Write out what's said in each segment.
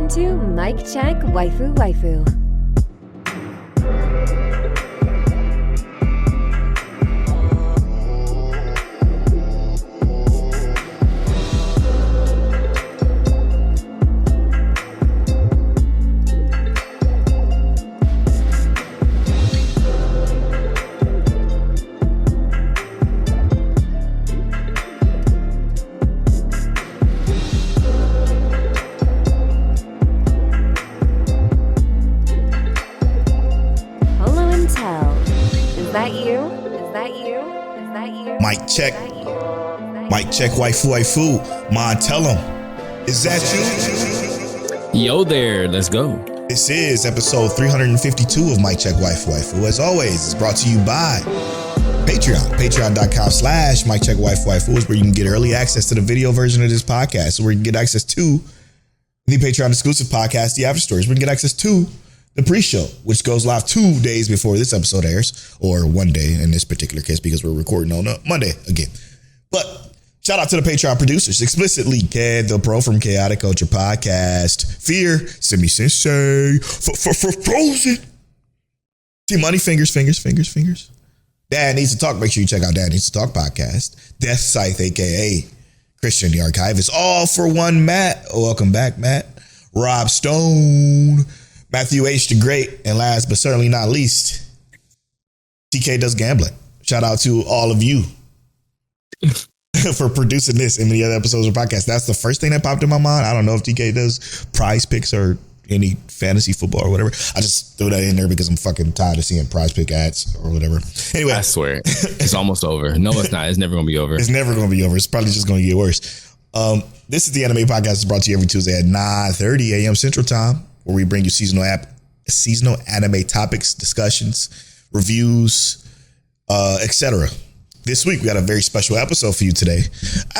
Welcome to Mic Check Waifu Waifu. Mic check, waifu. Man, tell him. Is that you? Yo there, let's go. This is episode 352 of Mic Check Waifu. As always, it's brought to you by Patreon. Patreon.com/Mic Check Waifu is where you can get early access to the video version of this podcast. So where you can get access to the Patreon exclusive podcast, The After Stories. We can get access to the pre-show, which goes live 2 days before this episode airs, or 1 day in this particular case because we're recording on a Monday again. But shout out to the Patreon producers, explicitly Cant, the pro from Chaotic Culture Podcast, Fear, Semi Sensei, for Frozen, T-Money, fingers. Dad Needs to Talk. Make sure you check out Dad Needs to Talk podcast. Death Scythe, aka Christian the Archivist. All for one Matt. Welcome back, Matt. Rob Stone, Matthew H. the Great, and last but certainly not least, TK Does Gambling. Shout out to all of you for producing this and many other episodes of the podcast. That's the first thing that popped in my mind. I don't know if TK does Prize Picks or any fantasy football or whatever. I just threw that in there because I'm fucking tired of seeing Prize Pick ads or whatever. Anyway, I swear it's almost over. No, it's not. It's never gonna be over. It's never gonna be over. It's probably just gonna get worse. This is the Anime Podcast. It's brought to you every Tuesday at 9:30 a.m. Central Time, where we bring you seasonal anime topics, discussions, reviews, etc. This week we got a very special episode for you today. I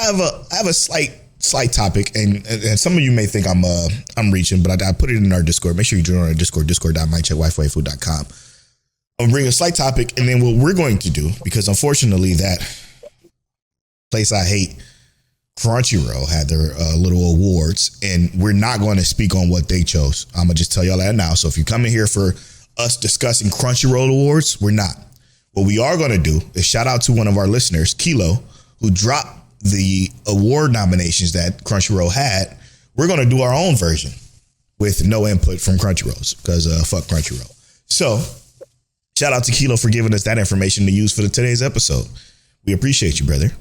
have a slight topic, and some of you may think I'm reaching, but I put it in our Discord. Make sure you join our Discord, discord.miccheckwifu.com. I'm bringing a slight topic, and then what we're going to do, because unfortunately that place I hate, Crunchyroll, had their little awards, and we're not going to speak on what they chose. I'm gonna just tell y'all that now. So if you come in here for us discussing Crunchyroll awards, we're not. What we are going to do is shout out to one of our listeners, Kilo, who dropped the award nominations that Crunchyroll had. We're going to do our own version with no input from Crunchyroll's because fuck Crunchyroll. So shout out to Kilo for giving us that information to use for today's episode. We appreciate you, brother.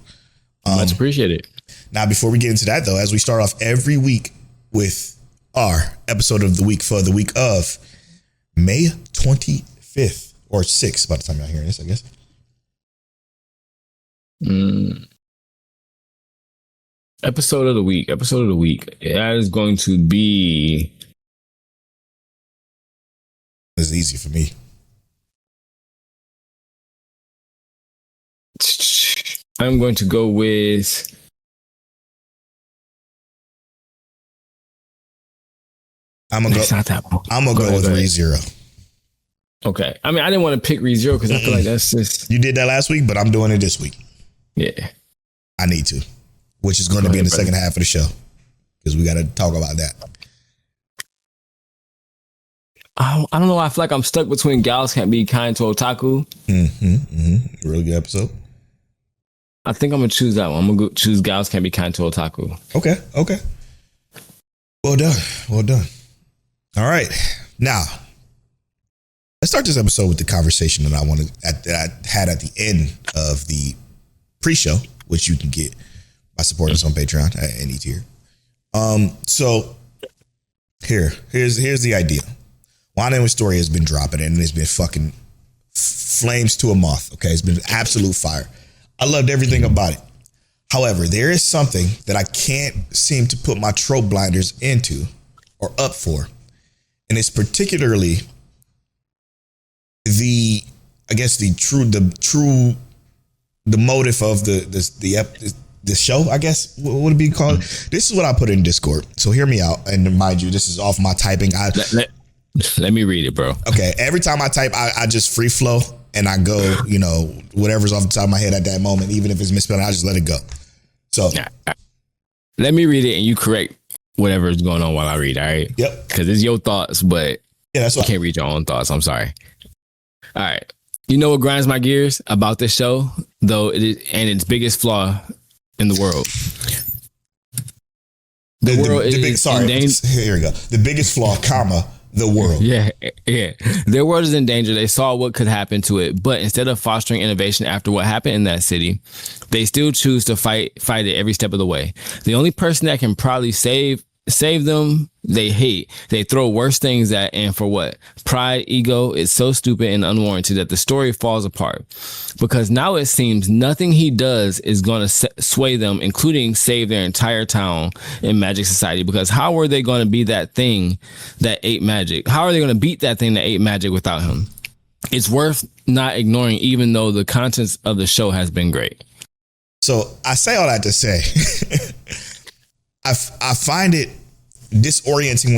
Much appreciated. Now, before we get into that, though, as we start off every week with our episode of the week for the week of May 25th. Or 6th by the time y'all hearing this, I guess. Episode of the week. That is going to be... It's easy for me. I'm going to go with... I'm gonna go with ReZero. Okay. I mean, I didn't want to pick ReZero because I feel like that's just... You did that last week, but I'm doing it this week. Yeah. I need to, which is going to be in the second half of the show because we got to talk about that. I don't know. I feel like I'm stuck between Gals Can't Be Kind to Otaku. Really good episode. I think I'm going to choose that one. I'm going to choose Gals Can't Be Kind to Otaku. Okay. Well done. All right. Now, let's start this episode with the conversation that I had at the end of the pre-show, which you can get by supporting us on Patreon at any tier. So here's the idea. Wistora has been dropping and it's been fucking flames to a moth. Okay, it's been absolute fire. I loved everything about it. However, there is something that I can't seem to put my trope blinders into or up for, and it's particularly the motive of the show, I guess. What would it be called? This is what I put in Discord. So hear me out. And mind you, this is off my typing. Let me read it, bro. Okay. Every time I type, I just free flow and I go, whatever's off the top of my head at that moment, even if it's misspelled, I just let it go. So let me read it and you correct whatever is going on while I read. All right. Yep. Because it's your thoughts, but that's you can't read your own thoughts. I'm sorry. All right. You know what grinds my gears about this show, though, and its biggest flaw in the world. The world is in danger. Here we go. The biggest flaw, comma, the world. Yeah. Their world is in danger. They saw what could happen to it, but instead of fostering innovation after what happened in that city, they still choose to fight it every step of the way. The only person that can probably save them, they hate. They throw worse things at, and for what? Pride, ego. It's so stupid and unwarranted that the story falls apart. Because now it seems nothing he does is going to sway them, including save their entire town in Magic Society. Because how are they going to be that thing that ate magic? How are they going to beat that thing that ate magic without him? It's worth not ignoring, even though the contents of the show has been great. So I say all that to say, I find it disorienting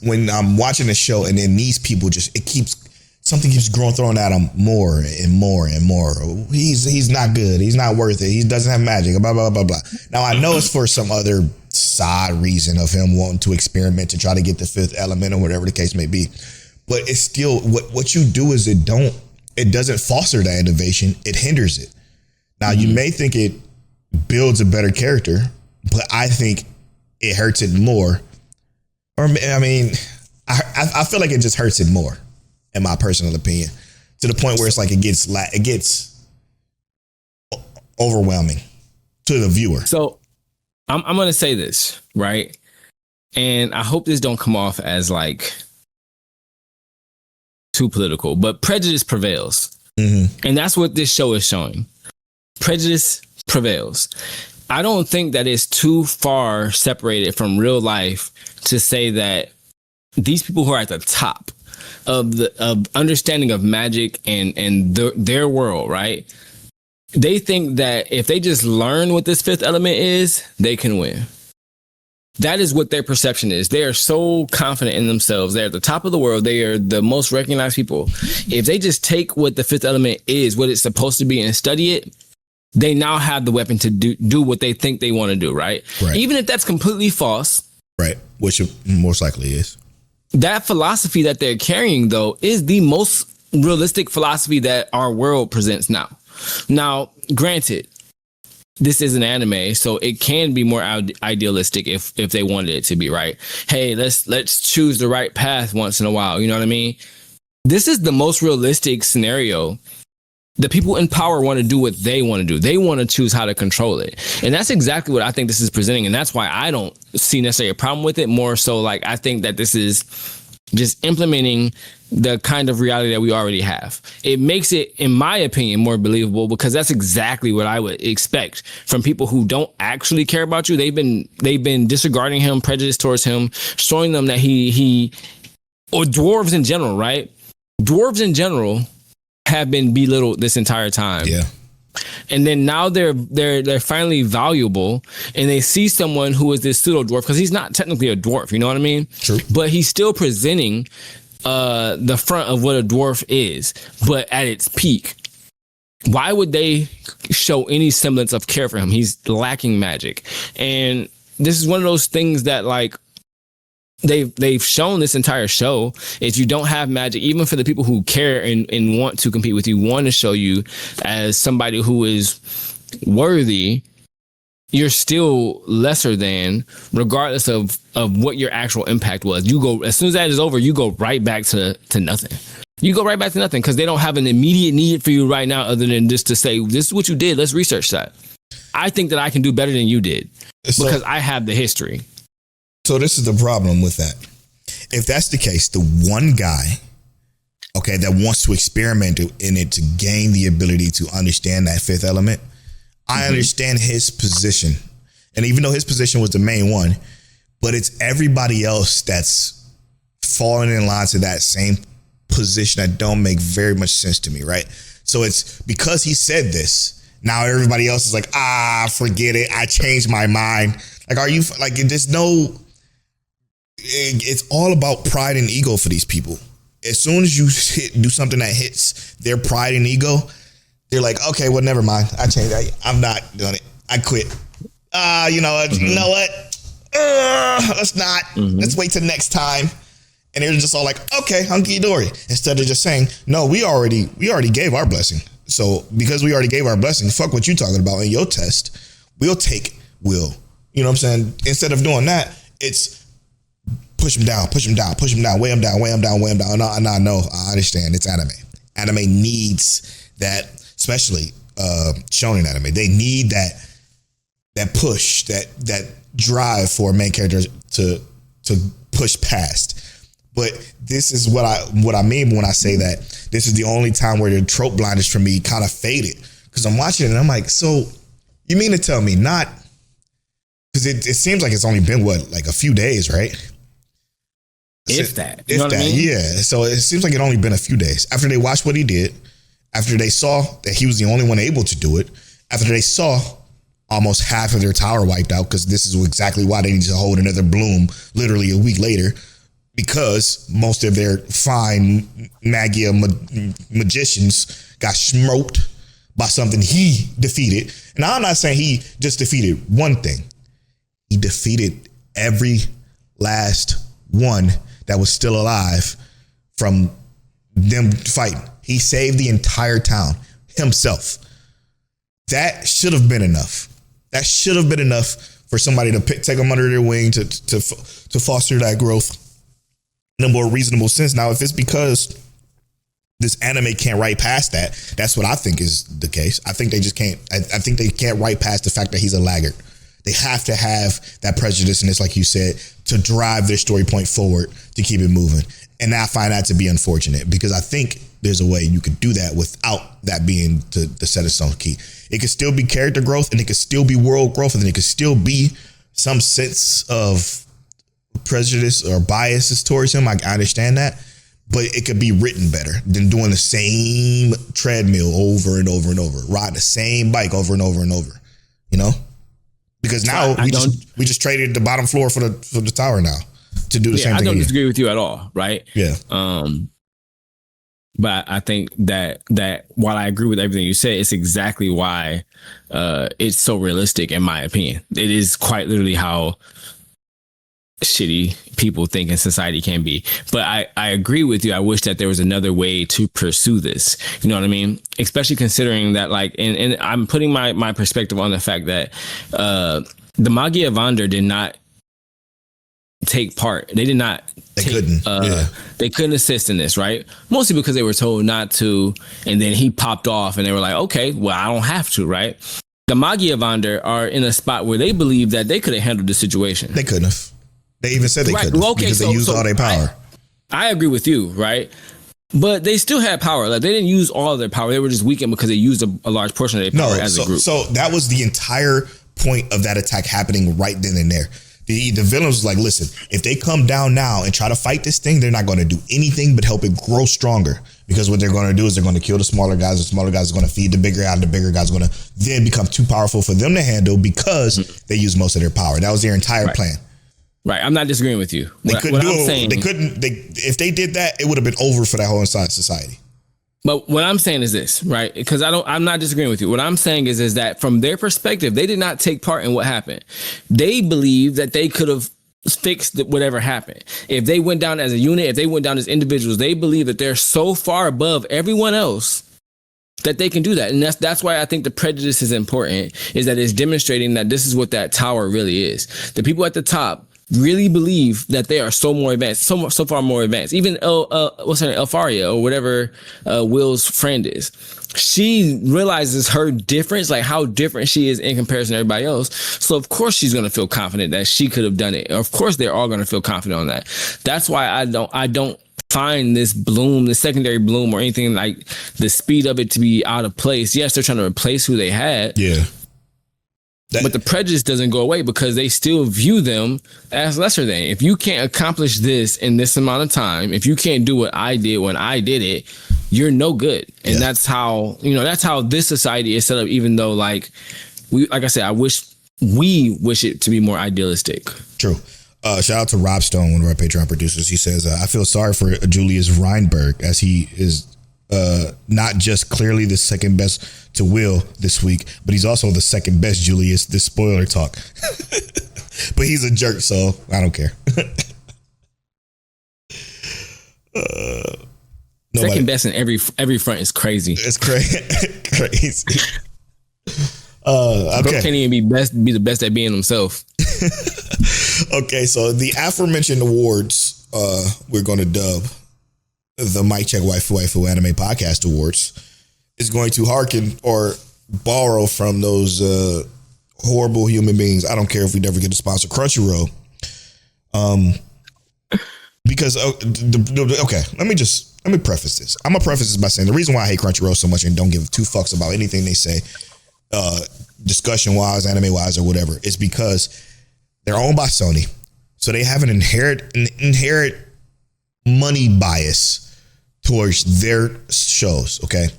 when I'm watching the show and then these people something keeps thrown at him more and more and more. He's not good. He's not worth it. He doesn't have magic. Blah blah blah blah. Now I know it's for some other side reason of him wanting to experiment to try to get the fifth element or whatever the case may be. But it's still what you do is it doesn't foster that innovation. It hinders it. Now you may think it builds a better character, but I think it hurts it more. Or I mean, I feel like it just hurts it more, in my personal opinion, to the point where it's like it gets overwhelming to the viewer. So I'm going to say this, right? And I hope this don't come off as like too political, but prejudice prevails. Mm-hmm. And that's what this show is showing. Prejudice prevails. I don't think that it's too far separated from real life to say that these people who are at the top of understanding of magic and their world, right? They think that if they just learn what this fifth element is, they can win. That is what their perception is. They are so confident in themselves. They're at the top of the world. They are the most recognized people. If they just take what the fifth element is, what it's supposed to be, and study it, they now have the weapon to do what they think they want to do, right? Even if that's completely false. Right, which it most likely is. That philosophy that they're carrying, though, is the most realistic philosophy that our world presents now. Now, granted, this is an anime, so it can be more idealistic if they wanted it to be, right? Hey, let's choose the right path once in a while. You know what I mean? This is the most realistic scenario. The people in power want to do what they want to do. They want to choose how to control it. And that's exactly what I think this is presenting. And that's why I don't see necessarily a problem with it. More so, like, I think that this is just implementing the kind of reality that we already have. It makes it, in my opinion, more believable, because that's exactly what I would expect from people who don't actually care about you. They've been disregarding him, prejudiced towards him, showing them that or dwarves in general, right? Dwarves in general have been belittled this entire time. Yeah. And then now they're finally valuable, and they see someone who is this pseudo dwarf, because he's not technically a dwarf, you know what I mean? True. But he's still presenting the front of what a dwarf is, but at its peak. Why would they show any semblance of care for him? He's lacking magic. And this is one of those things that, like, they've shown this entire show. If you don't have magic, even for the people who care and want to compete with you, want to show you as somebody who is worthy, you're still lesser than, regardless of what your actual impact was. You go, as soon as that is over, you go right back to nothing. You go right back to nothing, because they don't have an immediate need for you right now, other than just to say, this is what you did, let's research that. I think that I can do better than you did, because I have the history. So this is the problem with that. If that's the case, the one guy, okay, that wants to experiment in it to gain the ability to understand that fifth element, I understand his position. And even though his position was the main one, but it's everybody else that's falling in line to that same position that don't make very much sense to me, right? So it's because he said this, now everybody else is like, forget it, I changed my mind. Like, are you, like, there's no... It's all about pride and ego for these people. As soon as you do something that hits their pride and ego, they're like, okay, well, never mind. I changed. I'm not doing it. I quit. You know what? let's not. Let's wait till next time. And they're just all like, okay, hunky dory. Instead of just saying, no, we already gave our blessing. So because we already gave our blessing, fuck what you talking about in your test. We'll take Will. You know what I'm saying? Instead of doing that, it's push him down, weigh him down. No, I understand. It's anime. Anime needs that, especially shonen anime. They need that push, that drive for a main character to push past. But this is what I mean when I say that this is the only time where the trope blindness for me kind of faded, because I'm watching it and I'm like, so you mean to tell me not? Because it seems like it's only been like a few days, right? If that, you know what I mean? Yeah. So it seems like it only been a few days after they watched what he did, after they saw that he was the only one able to do it, after they saw almost half of their tower wiped out, because this is exactly why they need to hold another bloom literally a week later, because most of their fine Magia magicians got smoked by something he defeated. And I'm not saying he just defeated one thing. He defeated every last one that was still alive from them fighting. He saved the entire town himself. That should have been enough. That should have been enough for somebody to take them under their wing to foster that growth in a more reasonable sense. Now, if it's because this anime can't write past that, that's what I think is the case. I think they just can't. I think they can't write past the fact that he's a laggard. They have to have that prejudice, and it's like you said, to drive their story point forward to keep it moving. And I find that to be unfortunate, because I think there's a way you could do that without that being the set of stone key. It could still be character growth, and it could still be world growth, and it could still be some sense of prejudice or biases towards him. I understand that, but it could be written better than doing the same treadmill over and over and over, riding the same bike over and over and over, you know? Because now we just traded the bottom floor for the tower now to do the same thing. I don't disagree with you at all, right? Yeah. But I think that while I agree with everything you said, it's exactly why it's so realistic, in my opinion. It is quite literally how shitty people think in society can be. But I agree with you. I wish that there was another way to pursue this. You know what I mean? Especially considering that, like, and I'm putting my perspective on the fact that the Magia Vander did not take part. They did not. They couldn't. They couldn't assist in this, right? Mostly because they were told not to, and then he popped off, and they were like, okay, well, I don't have to, right? The Magia Vander are in a spot where they believe that they could have handled the situation. They couldn't have. They even said they couldn't, because they used all their power. I agree with you, right? But they still had power. Like, they didn't use all of their power. They were just weakened because they used a large portion of their power as a group. So that was the entire point of that attack happening right then and there. The villains was like, listen, if they come down now and try to fight this thing, they're not going to do anything but help it grow stronger. Because what they're going to do is they're going to kill the smaller guys. The smaller guys are going to feed the bigger guy. And the bigger guys are going to then become too powerful for them to handle, because they use most of their power. That was their entire plan. Right. I'm not disagreeing with you. They couldn't do it. If they did that, it would have been over for that whole entire society. But what I'm saying is this, right? Because I'm not disagreeing with you. What I'm saying is that from their perspective, they did not take part in what happened. They believe that they could have fixed whatever happened. If they went down as a unit, if they went down as individuals, they believe that they're so far above everyone else that they can do that. And that's why I think the prejudice is important, is that it's demonstrating that this is what that tower really is. The people at the top really believe that they are so more advanced, so far more advanced. Even what's her name, Elfaria, or whatever Will's friend is. She realizes her difference, like how different she is in comparison to everybody else. So of course she's gonna feel confident that she could have done it. Of course they're all gonna feel confident on that. That's why I don't find this bloom, the secondary bloom, or anything like the speed of it to be out of place. Yes, they're trying to replace who they had. Yeah. But the prejudice doesn't go away, because they still view them as lesser than. If you can't accomplish this in this amount of time, if you can't do what I did when I did it, you're no good. And that's how this society is set up, even though, like I said, we wish it to be more idealistic. True. Shout out to Rob Stone, one of our Patreon producers. He says, I feel sorry for Julius Reinberg, as he is not just clearly the second best to Will this week, but he's also the second best Julius. This spoiler talk. But he's a jerk, so I don't care. Second best in every front is crazy. It's crazy. Okay. Bro can't even be the best at being himself. Okay, so the aforementioned awards, we're going to dub the Mike Check Waifu Anime Podcast Awards, is going to hearken or borrow from those horrible human beings. I don't care if we never get a sponsor, Crunchyroll. Because okay, let me preface this. I'm gonna preface this by saying the reason why I hate Crunchyroll so much and don't give two fucks about anything they say, discussion wise, anime wise, or whatever, is because they're owned by Sony, so they have an inherent money bias towards their shows. Okay,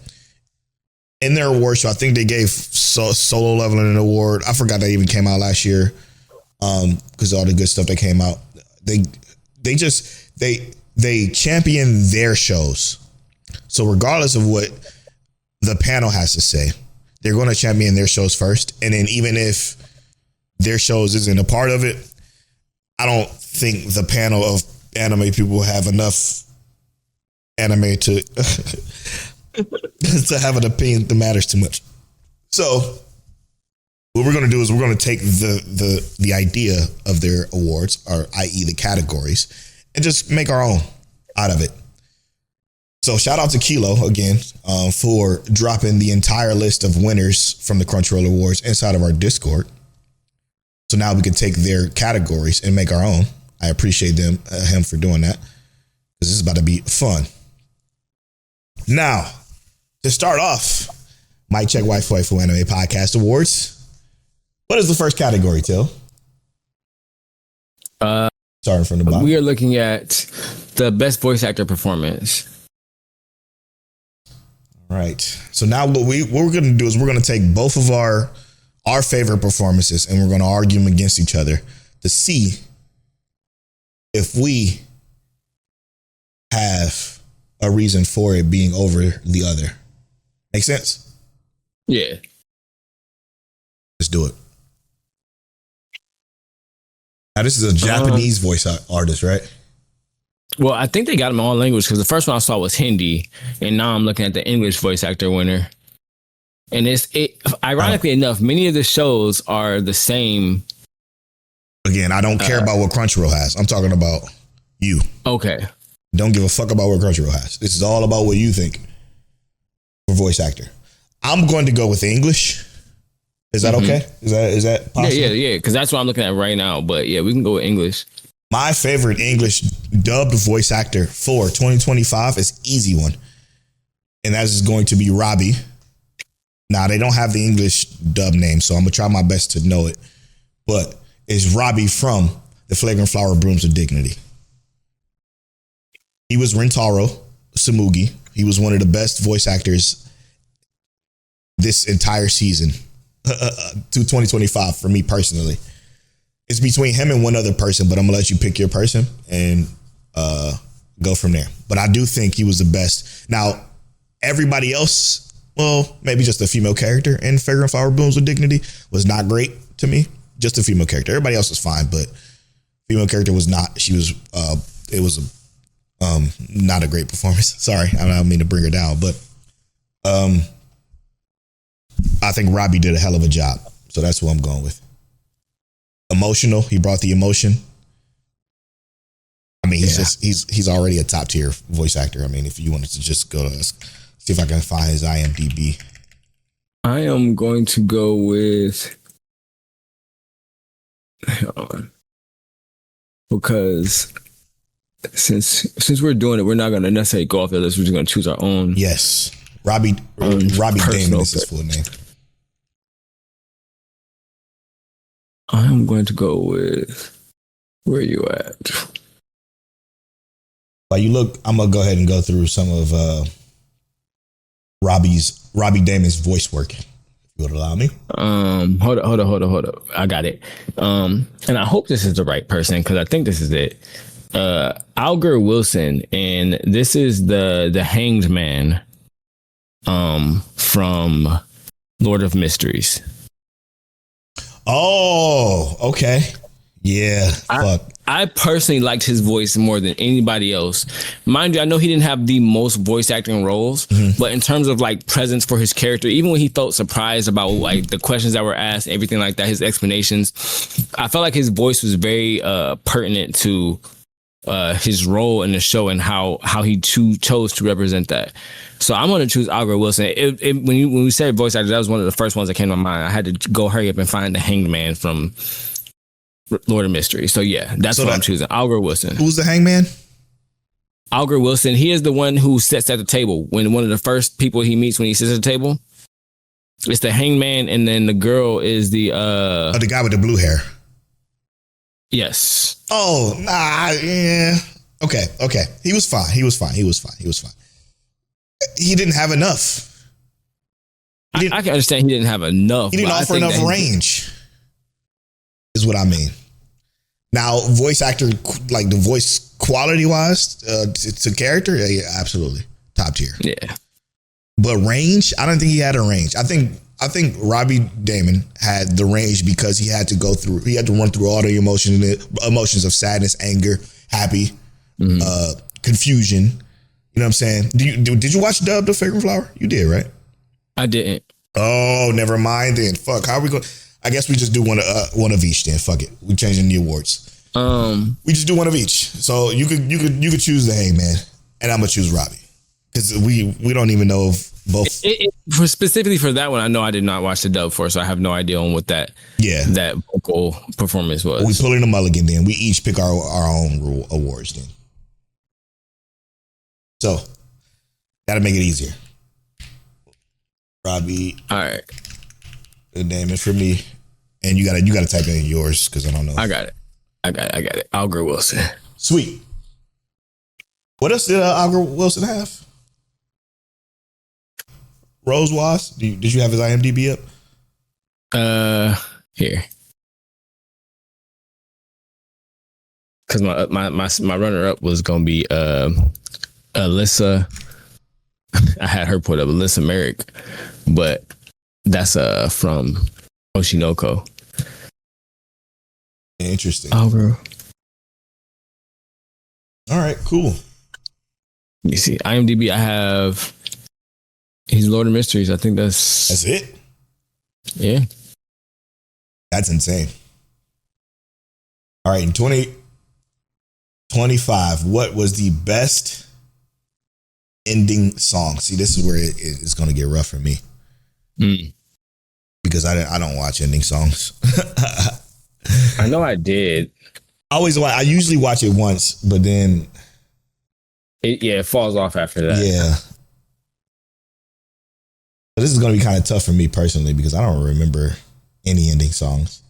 in their award show, I think they gave Solo Leveling an award. I forgot that even came out last year, because all the good stuff that came out. They champion their shows. So regardless of what the panel has to say, they're going to champion their shows first. And then even if their shows isn't a part of it, I don't think the panel of anime people have enough anime to to have an opinion that matters too much. So what we're going to do is we're going to take the idea of their awards, or i.e. the categories, and just make our own out of it. So shout out to Kilo again for dropping the entire list of winners from the Crunchyroll Awards inside of our Discord. So now we can take their categories and make our own. I appreciate him for doing that, because this is about to be fun. Now, to start off, Mike Check Waifu Anime Podcast Awards. What is the first category, Till? Starting from the bottom. We are looking at the best voice actor performance. All right. So now what we're going to do is we're going to take both of our favorite performances and we're going to argue them against each other to see if we have a reason for it being over the other. Make sense? Yeah. Let's do it. Now, this is a Japanese voice artist, right? Well, I think they got them in all language, because the first one I saw was Hindi, and now I'm looking at the English voice actor winner. And ironically enough, many of the shows are the same. Again, I don't care about what Crunchyroll has. I'm talking about you. Okay. Don't give a fuck about what Crunchyroll has. This is all about what you think for voice actor. I'm going to go with English. Is that okay? Is that possible? Yeah. Because that's what I'm looking at right now. But yeah, we can go with English. My favorite English dubbed voice actor for 2025 is easy one. And that is going to be Robbie. Now, they don't have the English dub name, so I'm going to try my best to know it. But it's Robbie from The Fragrant Flower Brooms of Dignity. He was Rintaro Samugi. He was one of the best voice actors this entire season. To 2025 for me personally. It's between him and one other person, but I'm gonna let you pick your person and go from there. But I do think he was the best. Now, everybody else, well, maybe just a female character in Fragrant Flower Blooms with Dignity was not great to me. Just a female character. Everybody else was fine, but female character was not. She was. It was not a great performance. Sorry, I don't mean to bring her down, but I think Robbie did a hell of a job. So that's what I'm going with. Emotional. He brought the emotion. I mean, he's already a top tier voice actor. I mean, if you wanted to just go to see if I can find his IMDb. I am going to go with, because since we're doing it, we're not going to necessarily go off the list. We're just going to choose our own. Yes. Robbie Damon is his full name. I'm going to go with, where are you at? While you look, I'm going to go ahead and go through some of Robbie Damon's voice work, if you would allow me. Hold up. I got it. And I hope this is the right person, because I think this is it. Alger Wilson, and this is the Hanged Man from Lord of Mysteries. Oh, okay. Yeah, fuck. I personally liked his voice more than anybody else. Mind you, I know he didn't have the most voice acting roles, but in terms of like presence for his character, even when he felt surprised about like the questions that were asked, everything like that, his explanations, I felt like his voice was very pertinent to his role in the show and how he chose to represent that. So I'm going to choose Algar Wilson. When we said voice actor, that was one of the first ones that came to my mind. I had to go hurry up and find the Hanged Man from Lord of Mystery. So yeah, that's what I'm choosing. Algar Wilson. Who's the Hangman? Algar Wilson. He is the one who sits at the table. When one of the first people he meets when he sits at the table, it's the Hangman, and then the girl is the the guy with the blue hair. Yes. Oh, nah, yeah. Okay. He was fine. He didn't have enough. I can understand he didn't have enough. He didn't offer enough range. Is what I mean. Now, voice actor, like the voice quality wise, to character, yeah, absolutely top tier. Yeah. But range, I don't think he had a range. I think Robbie Damon had the range because he had to run through all the emotions of sadness, anger, happy, confusion. You know what I'm saying? Did you watch Dub the Fragrant Flower? You did, right? I didn't. Oh, never mind then. Fuck. How are we going? I guess we just do one of each then. Fuck it. We changing the awards. We just do one of each. So you could choose the Hangman, and I'm gonna choose Robbie because we don't even know if both. Specifically for that one, I know I did not watch the dub for, so I have no idea on what that vocal performance was. We pull in a mulligan then. We each pick our own awards then. So gotta make it easier. Robbie. All right. The name is for me, and you gotta type in yours because I don't know. I got it. Algar Wilson. Sweet. What else did Algar Wilson have? Rose Was? Did you have his IMDb up? Here. Because my runner up was gonna be Alyssa. I had her put up Alyssa Merrick, but that's from Oshinoko. Interesting. Algar. All right, cool. You see, IMDb, I have. He's Lord of Mysteries. I think that's it. Yeah, that's insane. All right, in 2025, what was the best ending song? See, this is where it's going to get rough for me because I don't watch ending songs. I know I did. I usually watch it once, but then it falls off after that. Yeah. But this is going to be kind of tough for me personally because I don't remember any ending songs.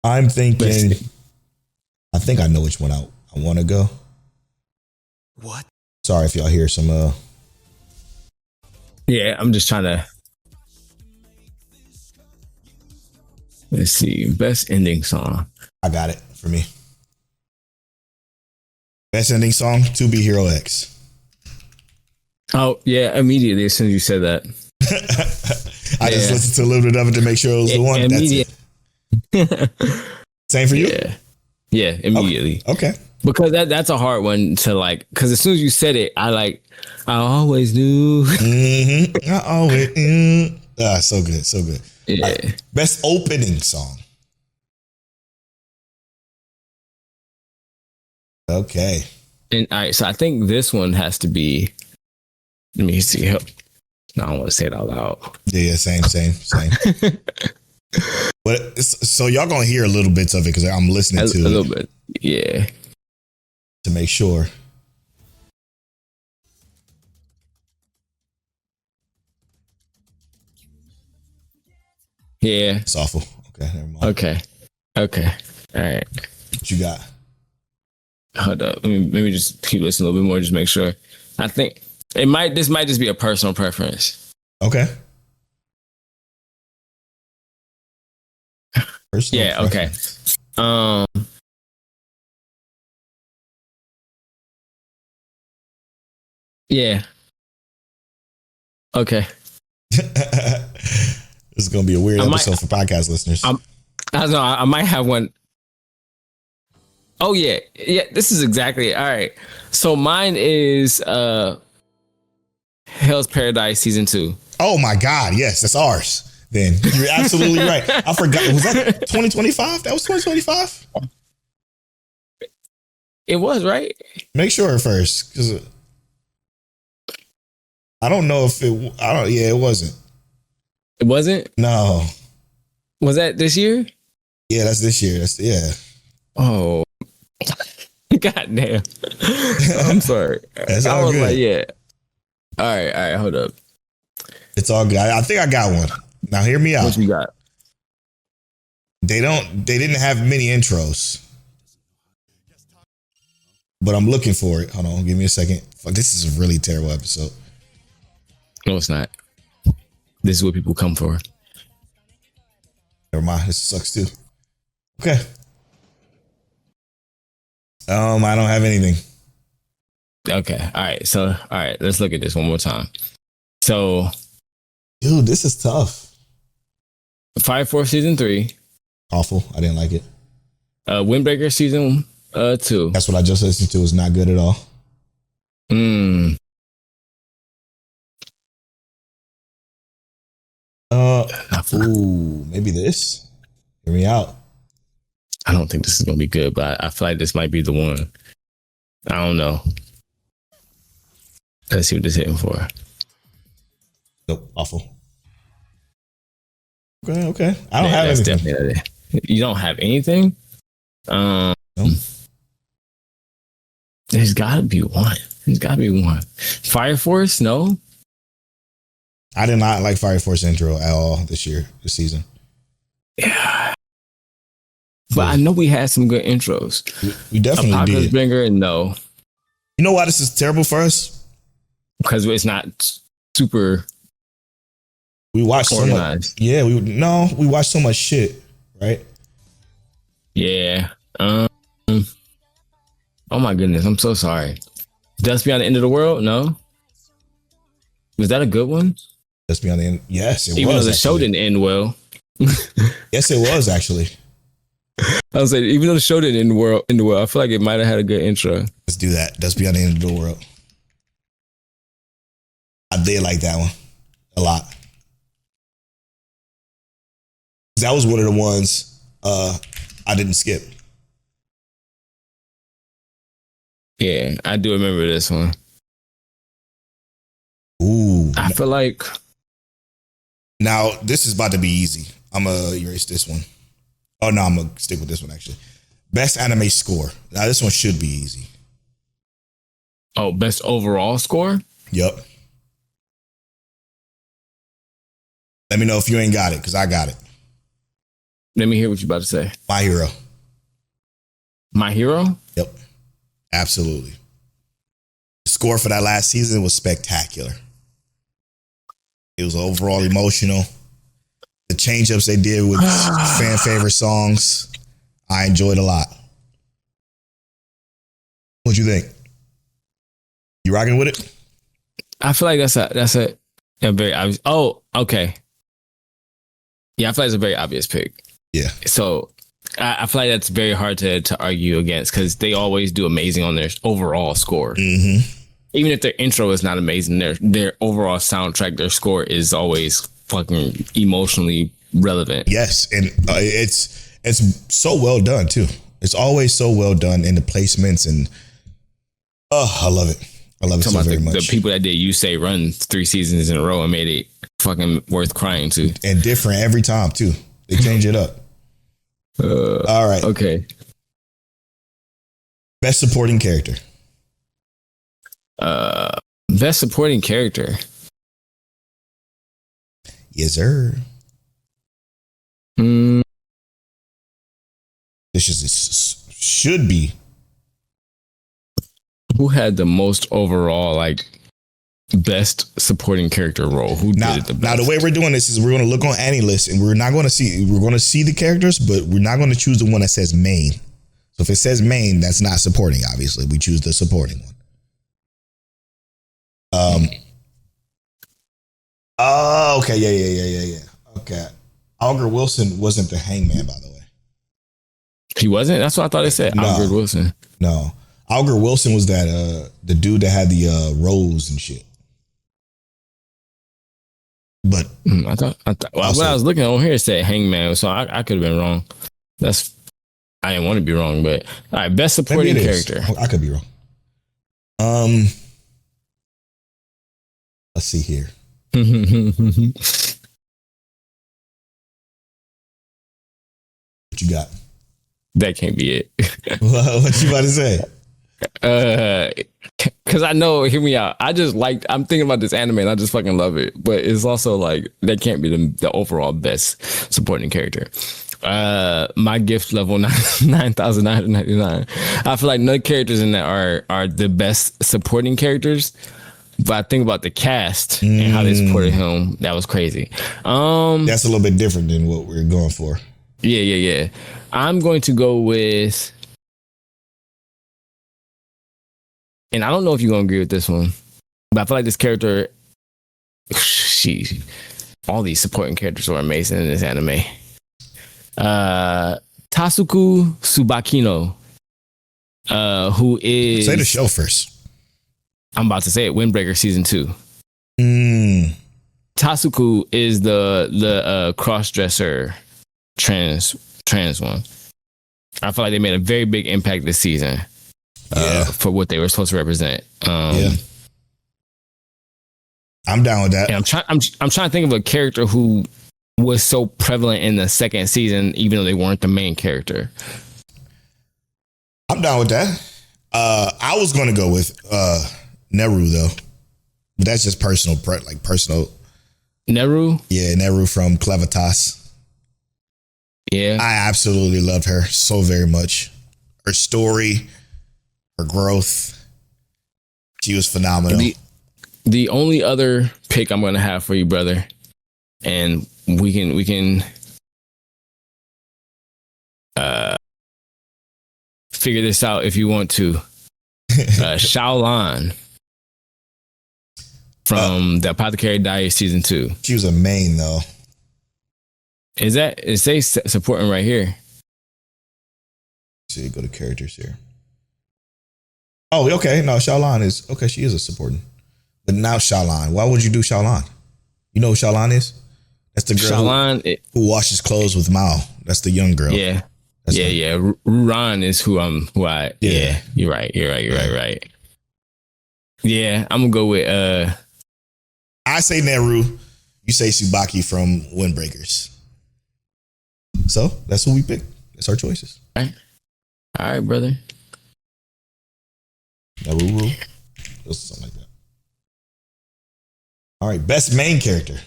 I'm thinking, I think I know which one I want to go. What? Sorry if y'all hear some. Yeah, I'm just trying to. Let's see. Best ending song. I got it for me. Best ending song, To Be Hero X. Oh, yeah, immediately as soon as you said that. I just listened to a little bit of it to make sure it was the one. That's it. Same for you? Yeah, immediately. Okay. Because that's a hard one to like, because as soon as you said it, I always knew. Mm-hmm. I always knew. So good, so good. Yeah. Right. Best opening song. Okay. And all right, so I think this one has to be. Let me see. No, I don't want to say it out loud. Yeah, same. But so y'all gonna hear a little bits of it because I'm listening to a little bit. Yeah. To make sure. Yeah. It's awful. Okay, never mind. Okay. All right. What you got? Hold up. Let me just keep listening a little bit more, just make sure. I think this might just be a personal preference. Okay. Personal preference. Okay. Yeah. Okay. This is gonna be a weird episode for podcast listeners. I don't know. I might have one. Oh yeah, yeah. This is exactly it. All right. So mine is Hell's Paradise season 2. Oh my God, yes, that's ours. Then you're absolutely right. I forgot. Was that 2025? That was 2025. It was, right? Make sure first, because I don't know if it. I don't. Yeah, it wasn't. It wasn't. No. Was that this year? Yeah, that's this year. That's yeah. Oh, God damn. I'm sorry. That's I all was good. like, yeah. All right. Hold up. It's all good. I think I got one. Now hear me out. What you got? They didn't have many intros, but I'm looking for it. Hold on, give me a second. Fuck, this is a really terrible episode. No, it's not. This is what people come for. Never mind. This sucks too. Okay. I don't have anything. Okay. All right. So, all right. Let's look at this one more time. So, Dude, this is tough. Fire Force season 3. Awful. I didn't like it. Windbreaker season 2. That's what I just listened to. It's not good at all. Maybe this. Hear me out. I don't think this is gonna be good, but I feel like this might be the one. I don't know. Let's see what this hitting for. Nope. Awful. Okay. I don't have that's anything. Definitely you don't have anything? No. There's gotta be one. Fire Force? No. I did not like Fire Force intro at all this season. Yeah. But I know we had some good intros. We definitely Apocalypse did. Bringer, no. You know why this is terrible for us? Because it's not super We watched organized. so much. Yeah, we watched so much shit, right? Yeah. Oh my goodness, I'm so sorry. Dust Beyond the End of the World? No. Was that a good one? Just Beyond the End. Yes, it Even was. though the show didn't end well. Yes, it was actually. I was saying, even though the show didn't end well, I feel like it might have had a good intro. Let's do that. Just Beyond the End of the World. I did like that one a lot. That was one of the ones I didn't skip. Yeah, I do remember this one. Ooh. I feel like Now, this is about to be easy. I'm going to erase this one. Oh, no, I'm going to stick with this one, actually. Best anime score. Now, this one should be easy. best overall score? Yep. Let me know if you ain't got it, because I got it. Let me hear what you're about to say. My Hero. My Hero? Yep. Absolutely. The score for that last season was spectacular. It was overall emotional. The change-ups they did with fan favorite songs, I enjoyed a lot. What'd you think? You rocking with it? I feel like that's a very obvious. Oh, okay. Yeah, I feel like it's a very obvious pick. Yeah. So I feel like that's very hard to argue against because they always do amazing on their overall score. Mm-hmm. Even if their intro is not amazing, their overall soundtrack, their score is always fucking emotionally relevant. Yes, and it's so well done too. It's always so well done in the placements, and I love it. I love it so very much. The people that did You Say Run 3 seasons in a row and made it fucking worth crying to. And different every time too. They change it up. All right. Okay. Best supporting character. Best supporting character. Yes, sir. This should be. Who had the most overall, like, best supporting character role? Who did it the best? Now, the way we're doing this is we're going to look on any list and we're going to see the characters, but we're not going to choose the one that says main. So if it says main, that's not supporting, obviously. We choose the supporting one. Oh, okay. Yeah. Okay. Alger Wilson wasn't the hangman, by the way. He wasn't? That's what I thought it said. No. Alfred Wilson. No. Alger Wilson was that the dude that had the rose and shit. But I thought well, when I was looking on here, it said Hangman, so I could have been wrong. I didn't want to be wrong, but all right, best supporting character. I could be wrong. Let's see here. What you got? That can't be it. What you about to say? Because I know, hear me out. I'm thinking about this anime and I just fucking love it. But it's also like, that can't be the overall best supporting character. My gift level 9,999. I feel like no characters in that are the best supporting characters. But I think about the cast and how they supported him. That was crazy. That's a little bit different than what we're going for. Yeah. I'm going to go with, and I don't know if you're going to agree with this one, but I feel like this character, all these supporting characters were amazing in this anime. Tasuku Tsubakino, who is... Say the show first. I'm about to say it, Windbreaker Season 2. Tasuku is the cross-dresser trans one. I feel like they made a very big impact this season for what they were supposed to represent. I'm down with that. And I'm trying to think of a character who was so prevalent in the second season, even though they weren't the main character. I'm down with that. I was going to go with Neruru though, but that's just personal. Neruru? Yeah, Neruru from Clevitas. Yeah. I absolutely loved her so very much. Her story, her growth. She was phenomenal. The only other pick I'm going to have for you, brother, and we can figure this out if you want to. Shaolan from the Apothecary Diaries Season 2. She was a main though. It says supporting right here. See, go to characters here. Oh, okay. No, Shaolan is okay. She is a supporting, but now Shaolan. Why would you do Shaolan? You know who Shaolan is? That's the girl who washes clothes with Mao. That's the young girl. Yeah, yeah. Ruran is who I. Yeah, you're right. Yeah, I'm gonna go with. I say Neruru. You say Tsubaki from Windbreakers. So that's who we pick. That's our choices. All right, brother. Neruru. Something like that. All right, best main character.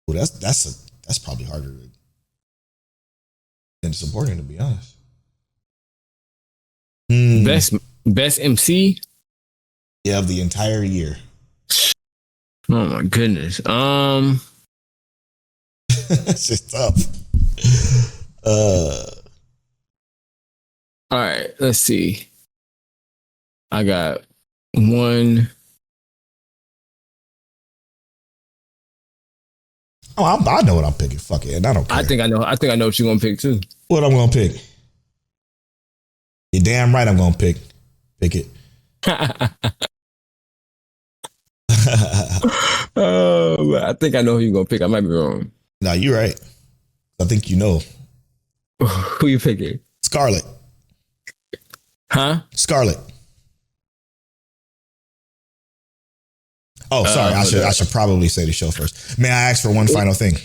Well, that's probably harder than supporting, to be honest. Best MC. Yeah, of the entire year. Oh my goodness. That's just tough. All right, let's see. I got one. Oh, I know what I'm picking. Fuck it, and I don't care. I think I know what you're gonna pick too. What I'm gonna pick? You're damn right. I'm gonna pick it. I think I know who you're gonna pick. I might be wrong. No, you're right. I think you know. Who you picking? Scarlett. Huh? Scarlett. Oh, sorry. I should probably say the show first. May I ask for one final thing?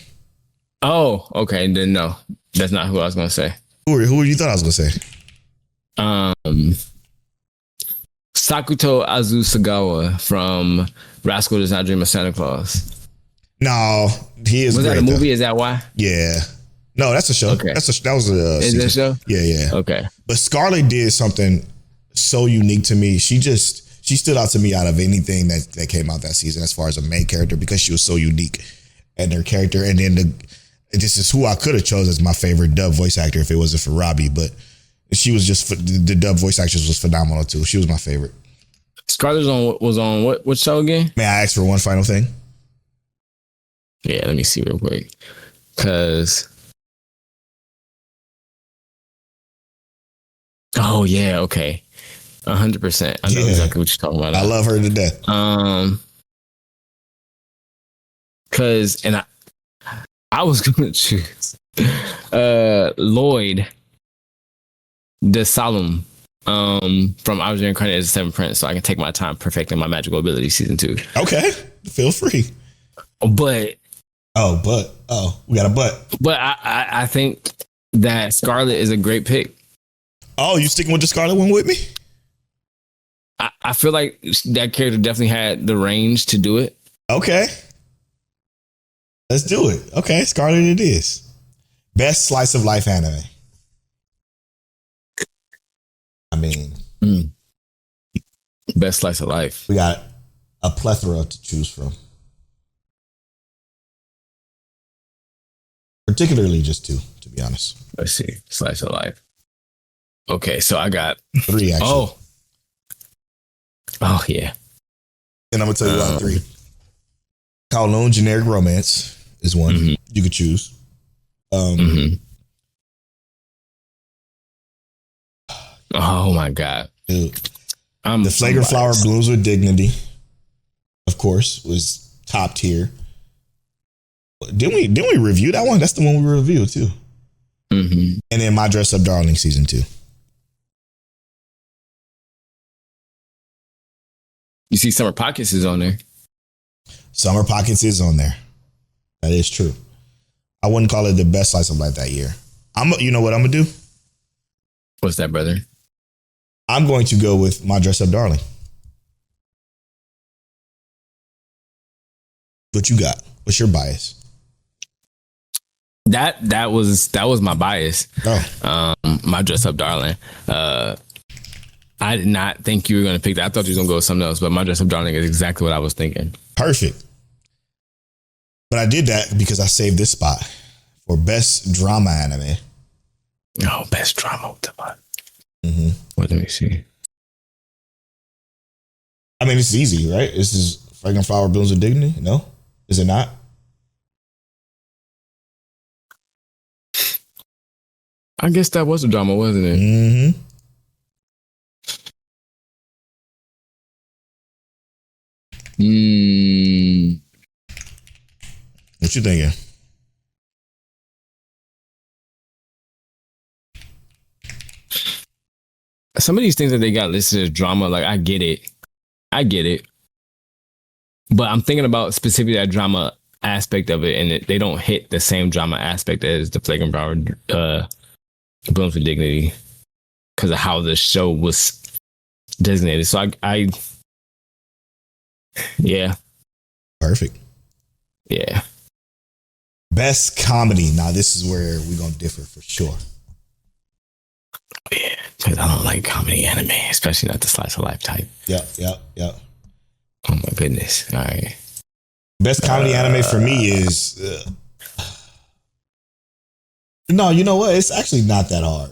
Oh, okay. Then no, that's not who I was gonna say. Who you thought I was gonna say? Sakuto Azusagawa from Rascal Does Not Dream of Santa Claus. No, he is. Was great, that a movie? though. Is that why? Yeah. No, that's a show. Okay. That was a. Is that a show? Yeah. Okay. But Scarlett did something so unique to me. She stood out to me out of anything that came out that season as far as a main character because she was so unique and her character. And then this is who I could have chose as my favorite dub voice actor if it wasn't for Robbie. But she was just the dub voice actress was phenomenal too. She was my favorite. Scarlett was on what show again? May I ask for one final thing? Yeah, let me see real quick. Cause Oh yeah, okay. 100%. I know exactly what you're talking about. I love her to death. Cause I was gonna choose Lloyd the Solemn from I Was Reincarnated as a Seven Prince, so I can take my time perfecting my magical ability season 2. Okay, feel free. But we got a but. But I think that Scarlett is a great pick. Oh, you sticking with the Scarlett one with me? I feel like that character definitely had the range to do it. Okay. Let's do it. Okay, Scarlett it is. Best slice of life anime. I mean, best slice of life. We got a plethora to choose from. Particularly just 2, to be honest. Let's see. Slice of life. Okay, so I got 3 actually. Oh yeah. And I'm gonna tell you about 3. Kowloon generic romance is one you could choose. Oh my god, dude! The Fragrant Flower Blooms with Dignity, of course, was top tier. Didn't we review that one? That's the one we reviewed too. And then My Dress Up Darling season 2. You see, Summer Pockets is on there. Summer Pockets is on there. That is true. I wouldn't call it the best slice of life that year. You know what I'm gonna do? What's that, brother? I'm going to go with My Dress Up Darling. What you got? What's your bias? That was my bias. My Dress Up Darling. I did not think you were going to pick that. I thought you were going to go with something else, but My Dress Up Darling is exactly what I was thinking. Perfect. But I did that because I saved this spot for best drama anime. Oh, best drama. What, let me see. I mean, it's easy, right? This is Fragrant Flower Blooms with Dignity. No? Is it not? I guess that was a drama, wasn't it? Mm-hmm. What you thinking? Some of these things that they got listed as drama, like I get it. But I'm thinking about specifically that drama aspect of it, and they don't hit the same drama aspect as the Flagrant Power Blooms with Dignity because of how the show was designated. So I yeah. Perfect. Yeah. Best comedy. Now this is where we're gonna differ for sure. Yeah, because I don't like comedy anime, especially not the slice of life type. Yep. Oh my goodness. All right. Best comedy anime for me is no, you know what? It's actually not that hard.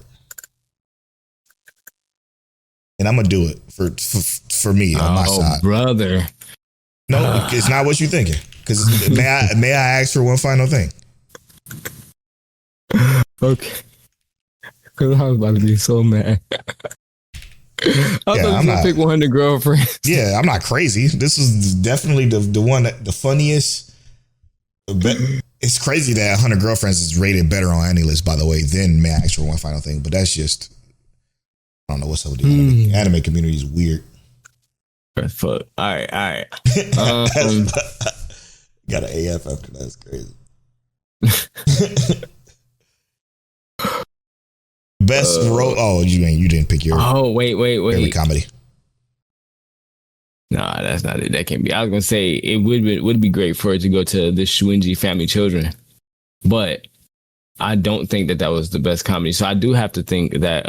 And I'm gonna do it for me on my side. Oh, brother. No, it's not what you're thinking. Because may I ask for one final thing? Okay. Because I was about to be so mad. I thought you were gonna pick 100 Girlfriends. Yeah, I'm not crazy. This is definitely the one that the funniest. It's crazy that 100 Girlfriends is rated better on any list, by the way, than May I Ask for One Final Thing. But that's just, I don't know what's up with the anime community is weird. Fuck. All right. Got an AF after that. That's crazy. Best role. Oh, you didn't pick your. Oh, wait. Favorite comedy. Nah, that's not it. That can't be. I was gonna say it would be great for it to go to the Shuinji Family Children, but I don't think that was the best comedy. So I do have to think that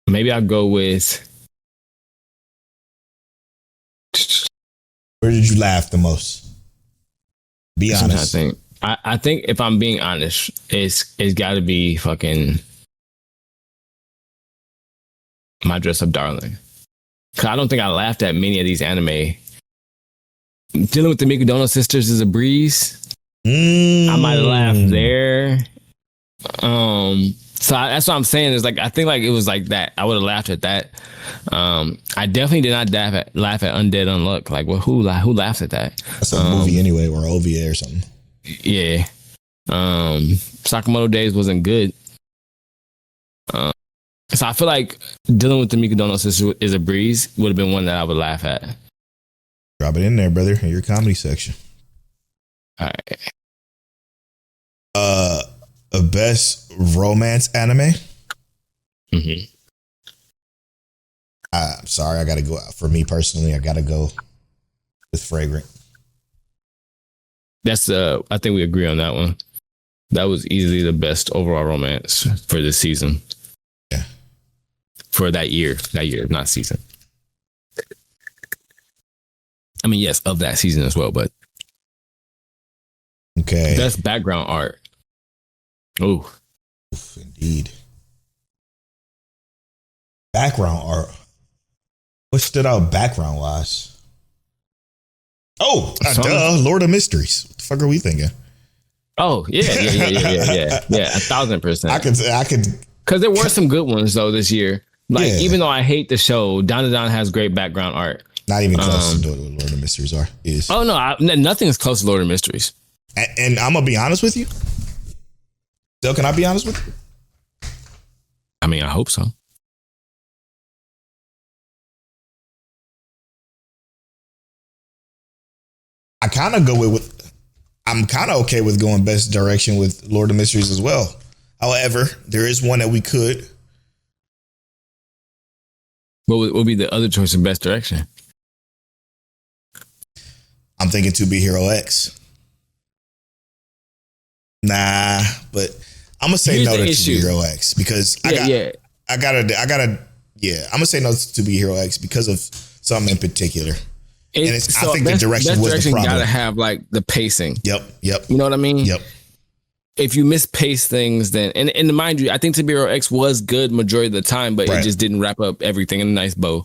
maybe I'll go with. Where did you laugh the most? Be honest. I think if I'm being honest, it's got to be fucking My Dress Up Darling. Cause I don't think I laughed at many of these anime. Dealing with the Mikadono sisters is a breeze. I might laugh there. So that's what I'm saying is like I think like it was like that. I would have laughed at that. I definitely did not laugh at Undead Unluck. Like, well, who laughs at that? That's a movie anyway, or OVA or something. Yeah. Sakamoto Days wasn't good. So I feel like dealing with the Mikadono sister is a breeze. Would have been one that I would laugh at. Drop it in there, brother, in your comedy section. All right. A best romance anime. Mm-hmm. I'm sorry, I gotta go. For me personally, I gotta go with Fragrant. That's I think we agree on that one. That was easily the best overall romance for this season. Yeah. For that year, not season. I mean, yes, of that season as well, but okay. Best background art. Oh, indeed. Background art. What stood out background wise? Oh, duh, Lord of Mysteries. What the fuck are we thinking? Oh, yeah, 1,000%. I could, because there were some good ones though this year. Like even though I hate the show, Don has great background art. Not even close to what Lord of Mysteries is. Oh no, nothing is close to Lord of Mysteries. And I'm gonna be honest with you. Still, can I be honest with you? I mean, I hope so. I kind of go with. I'm kind of okay with going best direction with Lord of Mysteries as well. However, there is one that we could. What would be the other choice of best direction? I'm thinking To Be Hero X. Nah, but I'm gonna say no to To Be Hero X because I'm gonna say no to Be Hero X because of something in particular. I think the direction was the problem. Gotta have like the pacing. Yep. You know what I mean? Yep. If you mispace things, then and mind you, I think To Be Hero X was good majority of the time, but it just didn't wrap up everything in a nice bow,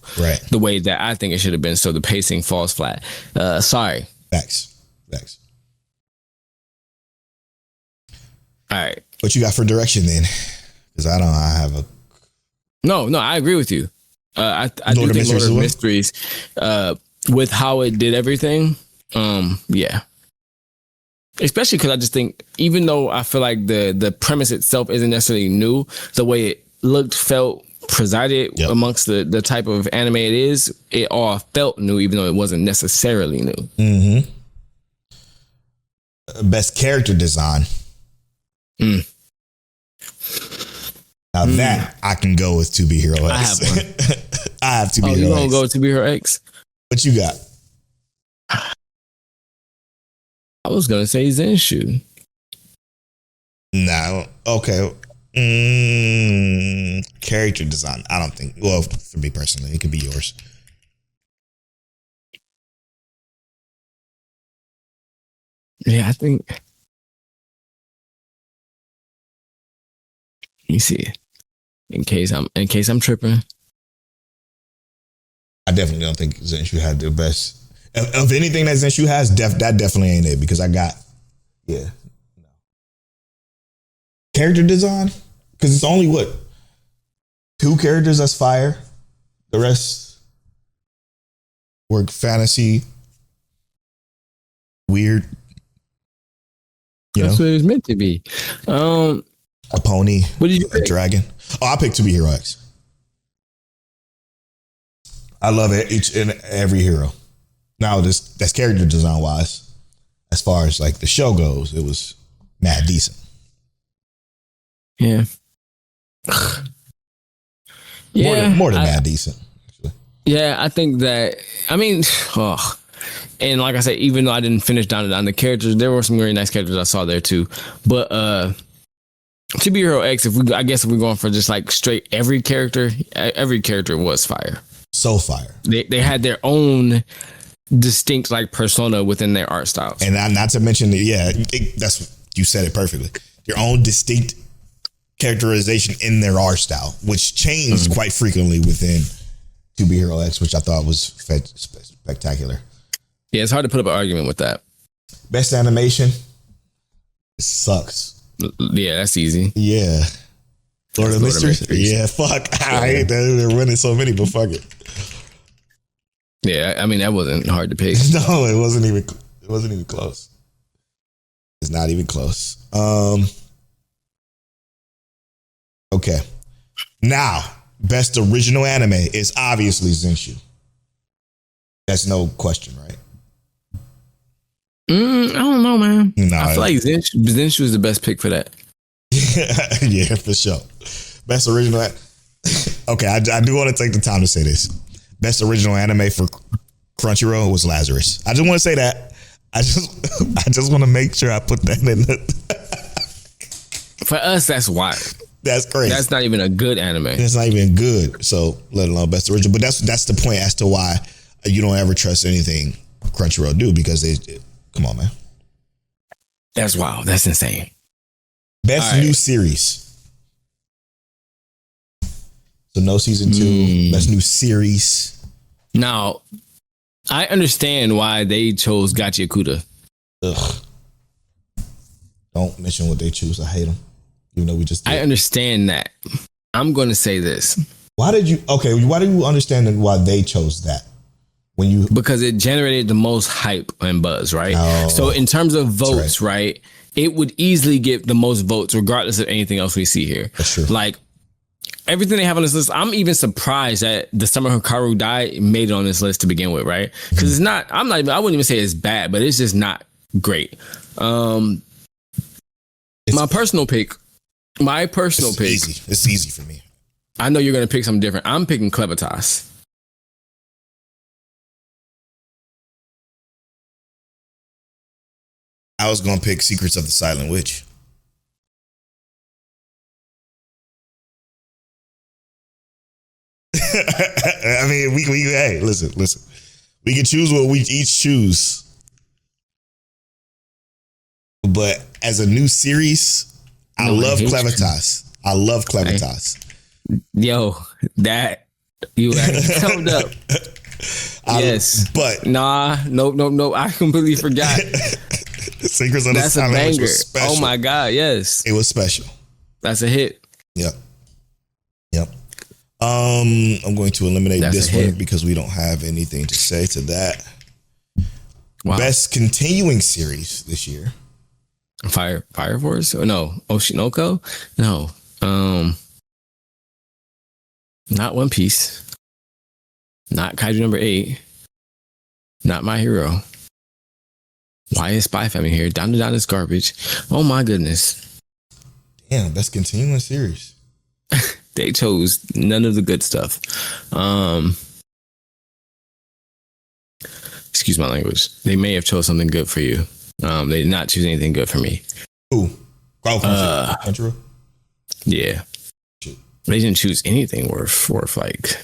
the way that I think it should have been. So the pacing falls flat. Sorry. Facts. All right. What you got for direction then? Because I have a. No, I agree with you. I do think Lord of Mysteries, with how it did everything, yeah. Especially because I just think, even though I feel like the premise itself isn't necessarily new, the way it looked, felt, presided amongst the type of anime it is, it all felt new, even though it wasn't necessarily new. Mm-hmm. Best character design. Now that I can go with To Be Hero X. I have one. I have To Be Hero X. You gonna go with To Be Hero X? What you got? I was gonna say Zenshu. No. Okay. Character design. I don't think. Well, for me personally, it could be yours. Yeah, I think. Let me see. In case I'm tripping. I definitely don't think Zenshu had the best. Of anything that Zenshu has, that definitely ain't it, because I got, no. Character design? Because it's only, 2 characters that's fire. The rest were fantasy, weird. That's what it was meant to be. A pony, what did you pick? A dragon. Oh, I picked To Be Hero X. I love it, each and every hero. Now, that's character design wise. As far as like the show goes, it was mad decent. Yeah. More than mad decent. Actually. Yeah, I think that. I mean, and like I said, even though I didn't finish down the characters, there were some very nice characters I saw there too. But To Be Hero X, if we're going for just like straight every character was fire. So fire. They had their own distinct like persona within their art styles, and not to mention that's you said it perfectly. Their own distinct characterization in their art style, which changed quite frequently within To Be Hero X, which I thought was spectacular. Yeah, it's hard to put up an argument with that. Best animation, it sucks. Yeah, that's easy. Yeah, Lord of Mysteries? Yeah, fuck. I hate that they're running so many, but fuck it. Yeah, I mean that wasn't hard to pick. No, it wasn't even close. It's not even close. Okay. Now, best original anime is obviously Zenshu. That's no question, right? I don't know, man. No, I feel like Zenshu is the best pick for that. Yeah, for sure. Best original. Okay, I do want to take the time to say this. Best original anime for Crunchyroll was Lazarus. I just want to say that. I just want to make sure I put that in. For us, that's wild. That's crazy. That's not even a good anime. It's not even good. So let alone best original. But that's the point as to why you don't ever trust anything Crunchyroll do, because they come on, man. That's wild. That's insane. Best new series. So no season 2. Best new series. Now, I understand why they chose Gachi Akuta. Ugh. Don't mention what they choose. I hate them. Even though we just did. I understand that. I'm going to say this. Why did you understand why they chose that? Because it generated the most hype and buzz, right? Oh, so in terms of votes, right, it would easily get the most votes regardless of anything else we see here. That's true. Like everything they have on this list, I'm even surprised that The Summer Hikaru Died made it on this list to begin with, right? Because it's not, I wouldn't even say it's bad, but it's just not great. My personal pick. Easy. It's easy for me. I know you're going to pick something different. I'm picking Clevitas. I was going to pick Secrets of the Silent Witch. I mean, hey, listen. We can choose what we each choose. But as a new series, I love Clevitas. I love Clevitas. Yo, that you summed up. Yes. But nope. I completely forgot. Secrets of the Silent Witch was special. Oh my God, yes. It was special. That's a hit. Yep. I'm going to eliminate this one because we don't have anything to say to that. Wow. Best continuing series this year. Fire Force? No. Oshinoko? No. Not One Piece. Not Kaiju number 8. Not My Hero. Why is Spy Family here? Down to Down is garbage. Oh my goodness. Damn, best continuing series. They chose none of the good stuff. Excuse my language. They may have chose something good for you. They did not choose anything good for me. Who? Crunchyroll? Yeah. Shit. They didn't choose anything worth like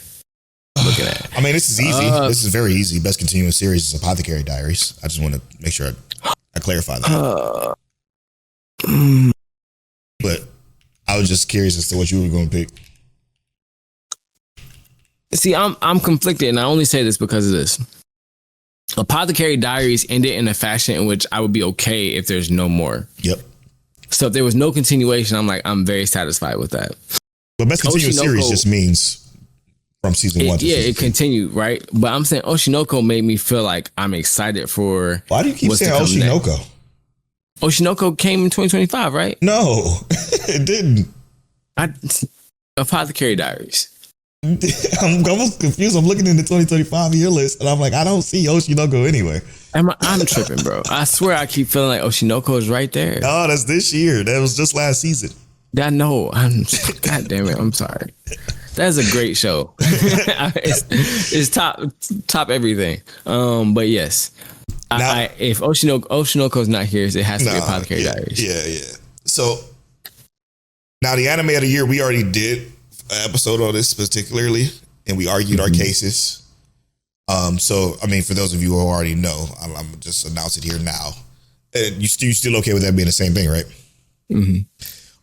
looking at. I mean, this is easy. This is very easy. Best continuing series is Apothecary Diaries. I just want to make sure I clarify that. But I was just curious as to what you were going to pick. See, I'm conflicted, and I only say this because of this. Apothecary Diaries ended in a fashion in which I would be okay if there's no more. Yep. So if there was no continuation, I'm very satisfied with that. But best continuing series just means from season 1 to season 2. It continued, right? But I'm saying Oshinoko made me feel like I'm excited for. Why do you keep saying Oshinoko? Next. Oshinoko came in 2025, right? No, it didn't. Apothecary Diaries. I'm almost confused. I'm looking in the 2025 year list, and I'm like, I don't see Oshinoko anywhere. I'm tripping, bro. I swear I keep feeling like Oshinoko is right there. No, that's this year. That was just last season. I know. God damn it. I'm sorry. That's a great show. It's top everything. But yes, now, if Oshinoko's not here, it has to be Apothecary Diaries. Yeah. So now the anime of the year, we already did an episode on this particularly, and we argued our cases. So I mean, for those of you who already know, I'm just announce it here now. You still okay with that being the same thing, right? Mm-hmm.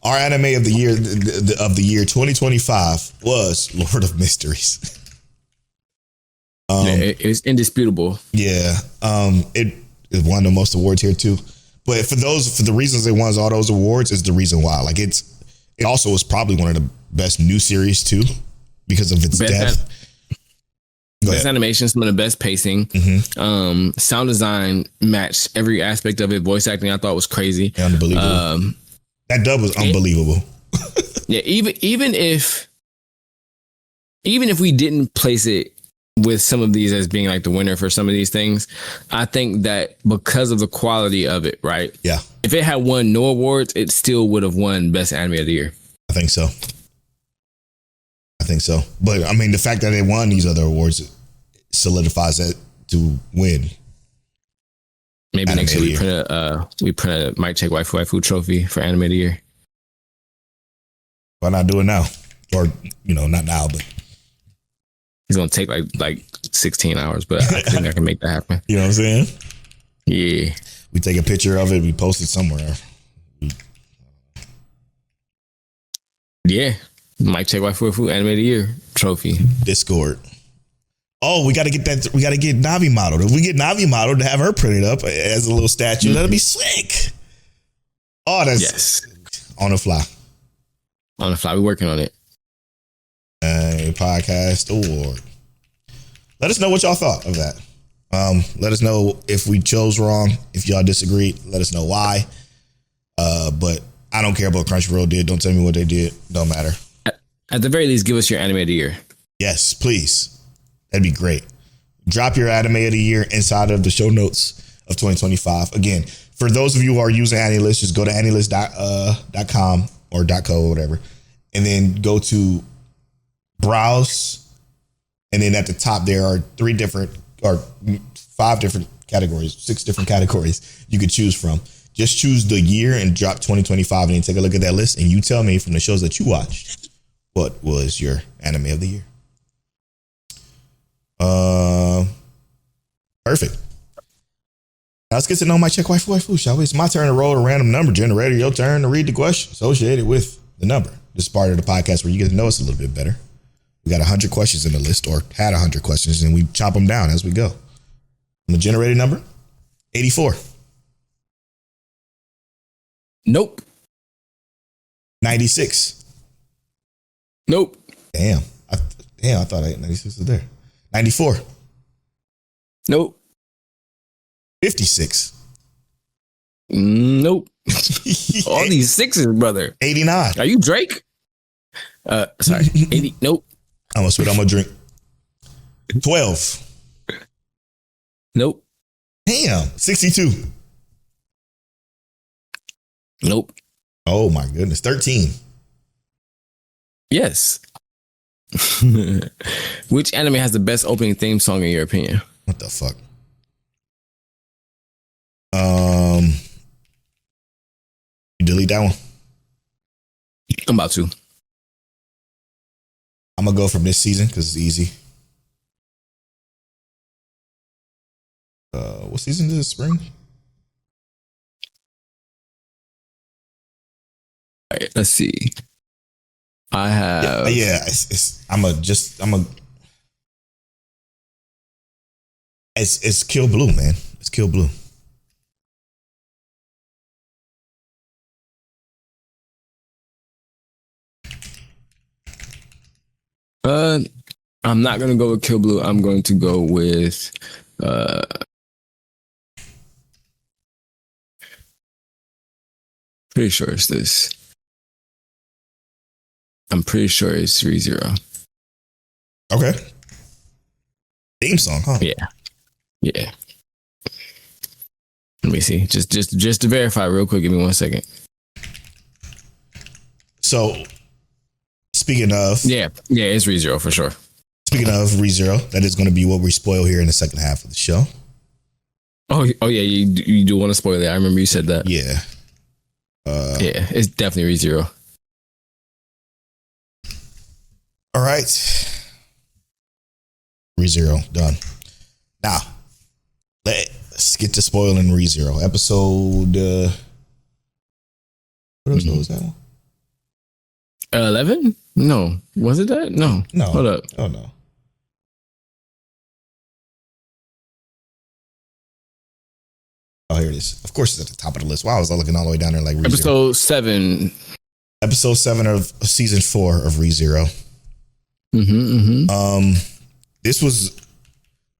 Our anime of the year of the year 2025 was Lord of Mysteries. It's indisputable. Yeah, it won the most awards here too. But for the reasons it won all those awards is the reason why. Like it also was probably one of the Best new series too, because of its depth. Best animation, some of the best pacing. Sound design matched every aspect of it. Voice acting, I thought was crazy. Unbelievable. That dub was unbelievable. Yeah, even if we didn't place it with some of these as being like the winner for some of these things, I think that because of the quality of it, right? Yeah. If it had won no awards, it still would have won Best Anime of the Year. I think so. But I mean, the fact that it won these other awards solidifies it to win. Maybe Anime next year we print a Mic Check Waifu trophy for Anime of the Year. Why not do it now? Or, not now, but it's gonna take like 16 hours, but I think I can make that happen. You know what I'm saying? Yeah. We take a picture of it, we post it somewhere. Yeah. Mic Check Waifu Anime of the Year trophy. Discord. Oh, we gotta get Navi modeled. If we get Navi modeled to have her printed up as a little statue, that'll be sick. Oh, that's on the fly. On the fly, we're working on it. Podcast award. Let us know what y'all thought of that. Let us know if we chose wrong. If y'all disagreed, let us know why. But I don't care about Crunchyroll did. Don't tell me what they did. Don't matter. At the very least, give us your Anime of the Year. Yes, please. That'd be great. Drop your Anime of the Year inside of the show notes of 2025. Again, for those of you who are using AniList, just go to anilist.com or .co or whatever, and then go to browse, and then at the top there are 6 different categories you could choose from. Just choose the year and drop 2025, and then take a look at that list, and you tell me from the shows that you watched what was your Anime of the Year. Perfect. Now let's get to know my Check Waifu, shall we? It's my turn to roll a random number generator. Your turn to read the question associated with the number. This is part of the podcast where you get to know us a little bit better. We got 100 questions in the list, or had 100 questions, and we chop them down as we go. And the generated number, 84. Nope. 96. Nope. Damn, I thought 96 was there. 94. Nope. 56. Nope. All these sixes, brother. 89. Are you Drake? Sorry. 80. Nope. I'm gonna spit on my drink. 12. Nope. Damn. 62. Nope. Oh my goodness. 13. Yes. Which anime has the best opening theme song in your opinion? What the fuck? You delete that one. I'm about to. I'm gonna go from this season because it's easy. What season is it? Spring? All right, let's see. I have it's Kill Blue, man. It's Kill Blue. I'm not gonna go with Kill Blue. I'm going to go with pretty sure it's this. I'm pretty sure it's 3-0. Okay. Theme song, huh? Yeah. Yeah. Let me see. Just to verify real quick. Give me 1 second. So, speaking of... Yeah, it's 3-0 for sure. Speaking of ReZero, that is going to be what we spoil here in the second half of the show. Oh yeah, you do want to spoil it. I remember you said that. Yeah. Yeah, it's definitely ReZero. All right. ReZero, done. Now, let's get to spoiling ReZero. Episode... what else was that one? 11? No. Was it that? No. Hold up. Oh, no. Oh, here it is. Of course, it's at the top of the list. Wow, I was looking all the way down there like ReZero. Episode 7. Episode 7 of season 4 of ReZero. This was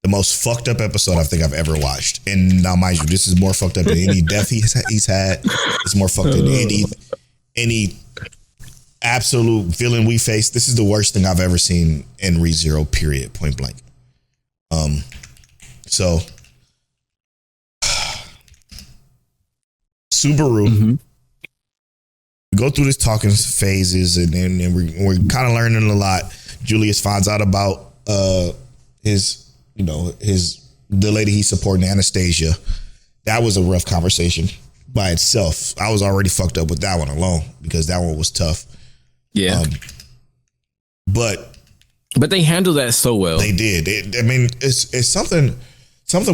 the most fucked up episode I think I've ever watched. And now, mind you, this is more fucked up than any death he's had. It's more fucked up than any absolute villain we face. This is the worst thing I've ever seen in ReZero, period, point blank. So Subaru, we go through this talking phases, and then we're kind of learning a lot. Julius finds out about the lady he's supporting, Anastasia. That was a rough conversation by itself. I was already fucked up with that one alone because that one was tough. Yeah. But they handled that so well. They did. It's something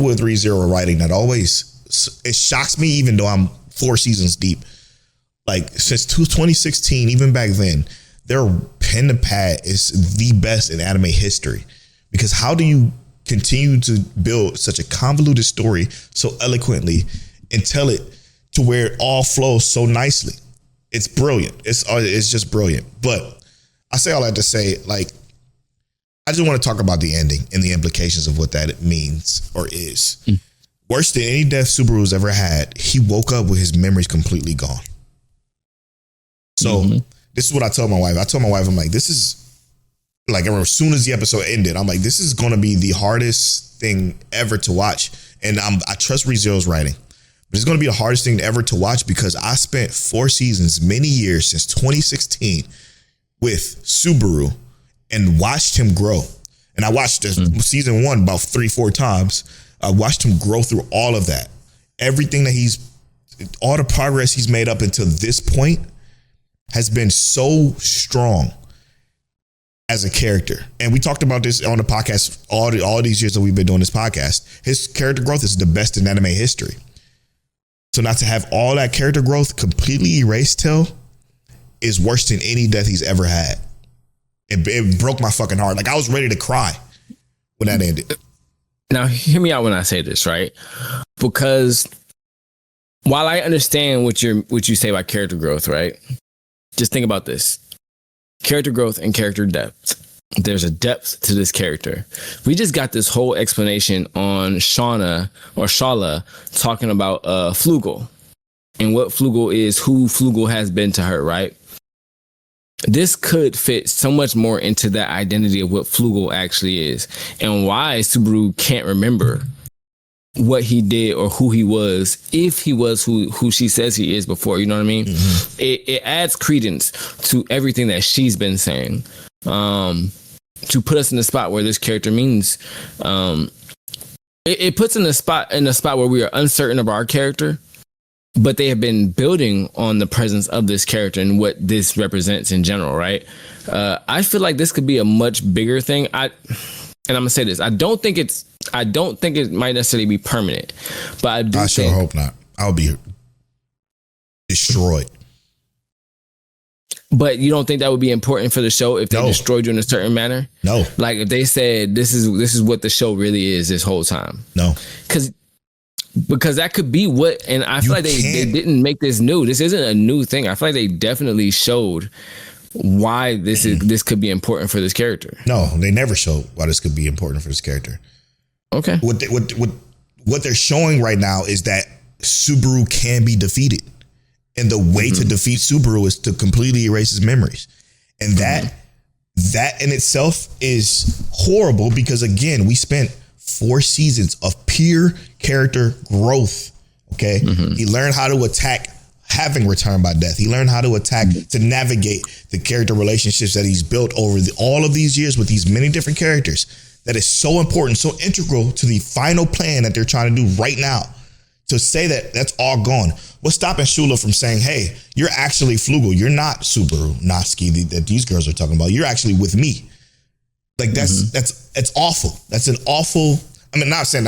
with ReZero writing that always, it shocks me, even though I'm 4 seasons deep. Like since 2016, even back then, their pen to pad is the best in anime history. Because how do you continue to build such a convoluted story so eloquently and tell it to where it all flows so nicely? It's brilliant. It's just brilliant. But I say all that to say, like, I just want to talk about the ending and the implications of what that means or is. Worse than any death Subaru's ever had, he woke up with his memories completely gone. So this is what I told my wife. I'm like, this is like, as soon as the episode ended, I'm like, this is going to be the hardest thing ever to watch. And I trust ReZero's writing, but it's going to be the hardest thing ever to watch because I spent 4 seasons, many years since 2016 with Subaru and watched him grow. And I watched this season 1 about 3-4 times. I watched him grow through all of that. Everything that all the progress he's made up until this point has been so strong as a character. And we talked about this on the podcast all these years that we've been doing this podcast. His character growth is the best in anime history. So not to have all that character growth completely erased till is worse than any death he's ever had. It broke my fucking heart. Like I was ready to cry when that ended. Now, hear me out when I say this, right? Because while I understand what you say about character growth, right? Just think about this. Character growth and character depth. There's a depth to this character. We just got this whole explanation on Shala talking about Flugel and what Flugel is, who Flugel has been to her, right? This could fit so much more into that identity of what Flugel actually is and why Subaru can't remember what he did or who he was, if he was who she says he is before, you know what I mean? It adds credence to everything that she's been saying, to put us in the spot where this character means, it puts in a spot where we are uncertain of our character, but they have been building on the presence of this character and what this represents in general, right? I feel like this could be a much bigger thing. And I'm gonna say this: I don't think it might necessarily be permanent, but I sure hope not. I'll be destroyed. But you don't think that would be important for the show if they destroyed you in a certain manner? No. Like if they said this is what the show really is this whole time. No. Because that could be what, and I feel like they didn't make this new. This isn't a new thing. I feel like they definitely showed why this could be important for this character. No, they never showed why this could be important for this character. Okay. What they're showing right now is that Subaru can be defeated. And the way to defeat Subaru is to completely erase his memories. And that in itself is horrible because, again, we spent 4 seasons of pure character growth. Okay. He learned how to attack having returned by death. He learned how to attack to navigate the character relationships that he's built over all of these years with these many different characters. That is so important, so integral to the final plan that they're trying to do right now. To say that that's all gone. What's stopping Shula from saying, hey, you're actually Flugel. You're not Subaru, Natsuki that these girls are talking about. You're actually with me. Like that's awful. That's an awful. I'm not saying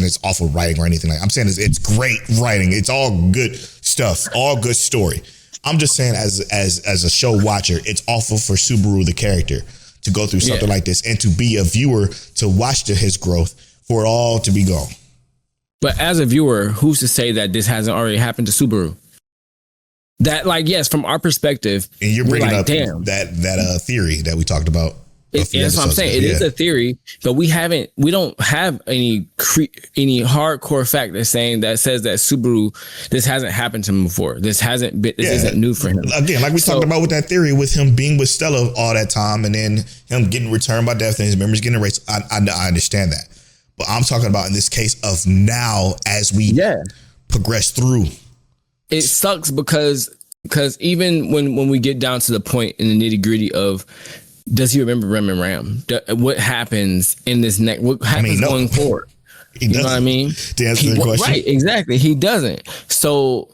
it's awful writing or anything like that. I'm saying it's great writing. It's all good stuff, all good story. I'm just saying as a show watcher, it's awful for Subaru, the character, to go through something like this and to be a viewer to watch his growth for it all to be gone. But as a viewer, who's to say that this hasn't already happened to Subaru? That, like, yes, from our perspective, And you're bringing like, up damn, that theory that we talked about. that's what I'm saying. It is a theory, but we don't have any hardcore fact that says that Subaru, this hasn't happened to him before. This isn't new for him. Again, like we talked about with that theory, with him being with Stella all that time, and then him getting returned by death and his memories getting erased. I understand that, but I'm talking about in this case of now as we progress through. It sucks because even when we get down to the point in the nitty gritty of, does he remember Rem and Ram? What happens in this next? What happens going forward? You know what I mean? To answer the question, right? Exactly. He doesn't. So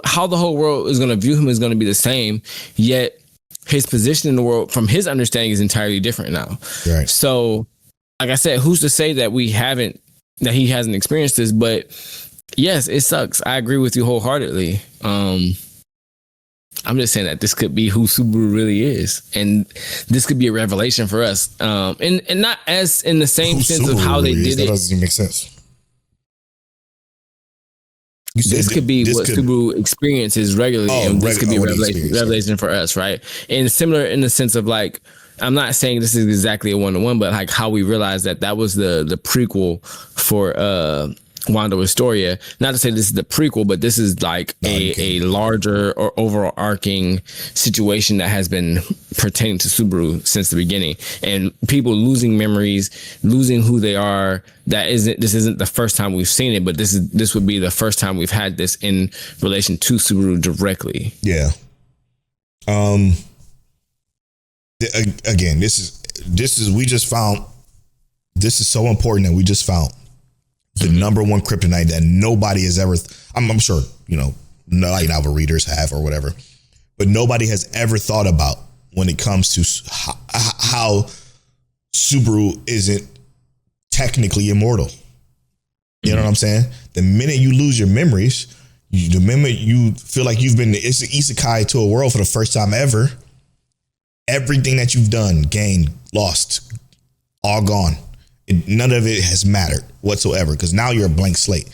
how the whole world is going to view him is going to be the same. Yet his position in the world, from his understanding, is entirely different now. Right. So, like I said, who's to say that he hasn't experienced this? But yes, it sucks. I agree with you wholeheartedly. I'm just saying that this could be who Subaru really is, and this could be a revelation for us. And not as in the same sense of how they did it. That doesn't even make sense. This could be what Subaru experiences regularly, and this could be a revelation for us, right? And similar in the sense of, like, I'm not saying this is exactly a 1-to-1, but like how we realized that was the prequel for Wanda Wistoria. Not to say this is the prequel, but this is like a larger or overarching situation that has been pertaining to Subaru since the beginning, and people losing memories, losing who they are. This isn't the first time we've seen it, but this would be the first time we've had this in relation to Subaru directly. Yeah. Again, this is so important that we just found the number one kryptonite that nobody has ever, I'm sure, like novel readers have or whatever, but nobody has ever thought about when it comes to how Subaru isn't technically immortal. You know what I'm saying? The minute you lose your memories, the minute you feel like you've been isekai to a world for the first time ever, everything that you've done, gained, lost, all gone. None of it has mattered whatsoever, because now you're a blank slate.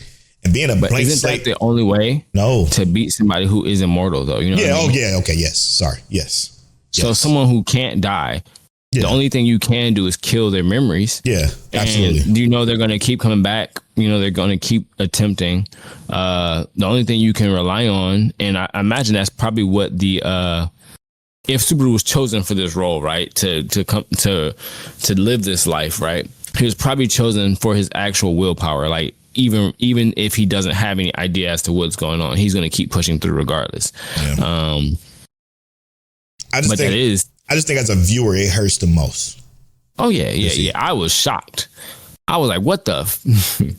And being a blank slate, isn't that the only way to beat somebody who is immortal, though? You know what I mean? Yeah. Okay. Yes. Sorry. Yes. So someone who can't die, the only thing you can do is kill their memories. Yeah, absolutely. And they're going to keep coming back. They're going to keep attempting. The only thing you can rely on, and I imagine that's probably what if Subaru was chosen for this role, right, to come to live this life, right, he was probably chosen for his actual willpower. Like, even if he doesn't have any idea as to what's going on, he's going to keep pushing through regardless. Yeah. I just think as a viewer, it hurts the most. Oh yeah. I was shocked. I was like, "What the?"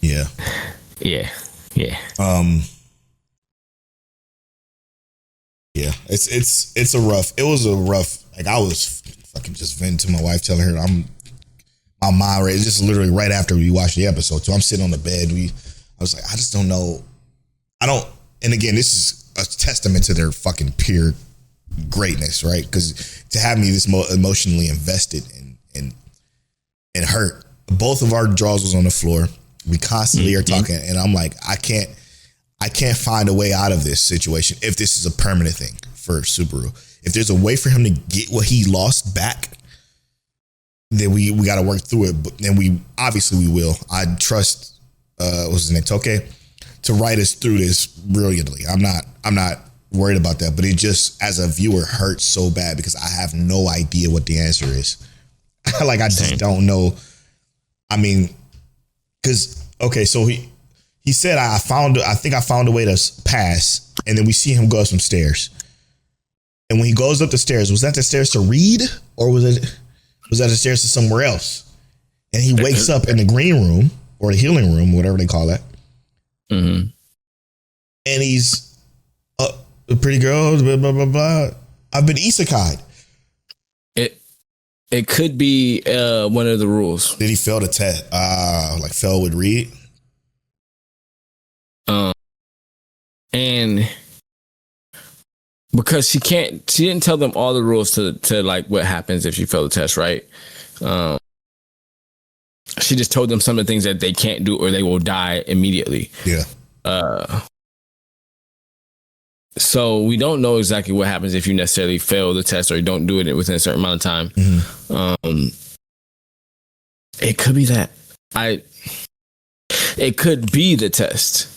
Yeah. Yeah. Yeah. It was a rough, like, I was fucking just venting to my wife, telling her my mind rate, just literally right after we watched the episode. So I'm sitting on the bed. I was like, I just don't know. And again, this is a testament to their fucking pure greatness, right? Because to have me this emotionally invested and hurt. Both of our draws was on the floor. We constantly are talking, and I'm like, I can't find a way out of this situation if this is a permanent thing for Subaru. If there's a way for him to get what he lost back, then we got to work through it. But then we will. I trust what's his name, Toke, to write us through this brilliantly. I'm not worried about that, but it just, as a viewer, hurts so bad because I have no idea what the answer is. Like, I just don't know. I mean, because so he said, I think I found a way to pass, and then we see him go up some stairs. And when he goes up the stairs, was that the stairs to read, or was that the stairs to somewhere else? And he wakes up in the green room, or the healing room, whatever they call that. Mm-hmm. And he's a pretty girl, blah, blah, blah, blah. I've been isekai'd. It could be one of the rules. Did he fail the test? Like fail with read? And because she didn't tell them all the rules to like what happens if you fail the test, right? She just told them some of the things that they can't do or they will die immediately. Yeah. So we don't know exactly what happens if you necessarily fail the test or you don't do it within a certain amount of time. Mm-hmm. It could be that. It could be the test.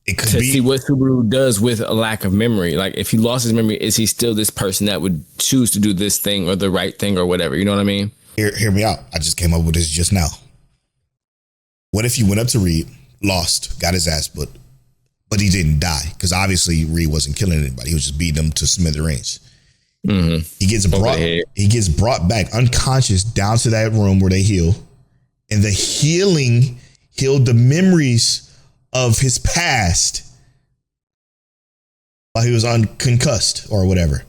It could to be. See what Subaru does with a lack of memory. Like if he lost his memory, is he still this person that would choose to do this thing or the right thing or whatever? You know what I mean? Hear me out. I just came up with this just now. What if he went up to Reed, lost, got his ass, but he didn't die? Because obviously Reed wasn't killing anybody. He was just beating them to smithereens. Mm-hmm. He gets brought back unconscious down to that room where they heal. And the healing healed the memories of his past while he was unconcussed or whatever.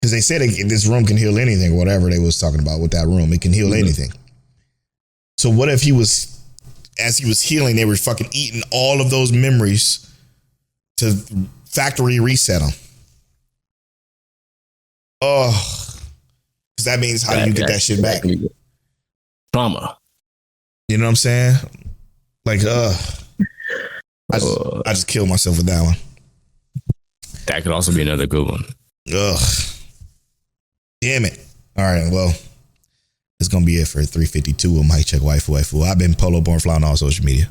Because they said this room can heal anything, whatever they was talking about with that room. It can heal anything. So what if as he was healing, they were fucking eating all of those memories to factory reset them? Oh, because that means how do you get that shit back? Trauma. You know what I'm saying? Like, I just killed myself with that one. That could also be another good one. Ugh. Damn it. All right, well, it's going to be it for 352 of Mike Check Waifu. I've been Polo Born Fly on all social media.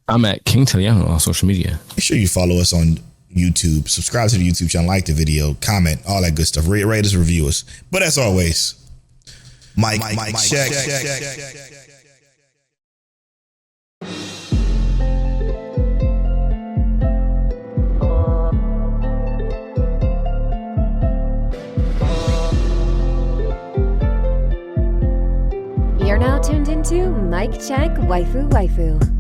I'm at King Taliano on social media. Make sure you follow us on YouTube. Subscribe to the YouTube channel, like the video, comment, all that good stuff. Rate us, review us. But as always, Mike Check. You're now tuned into Mike Check Waifu.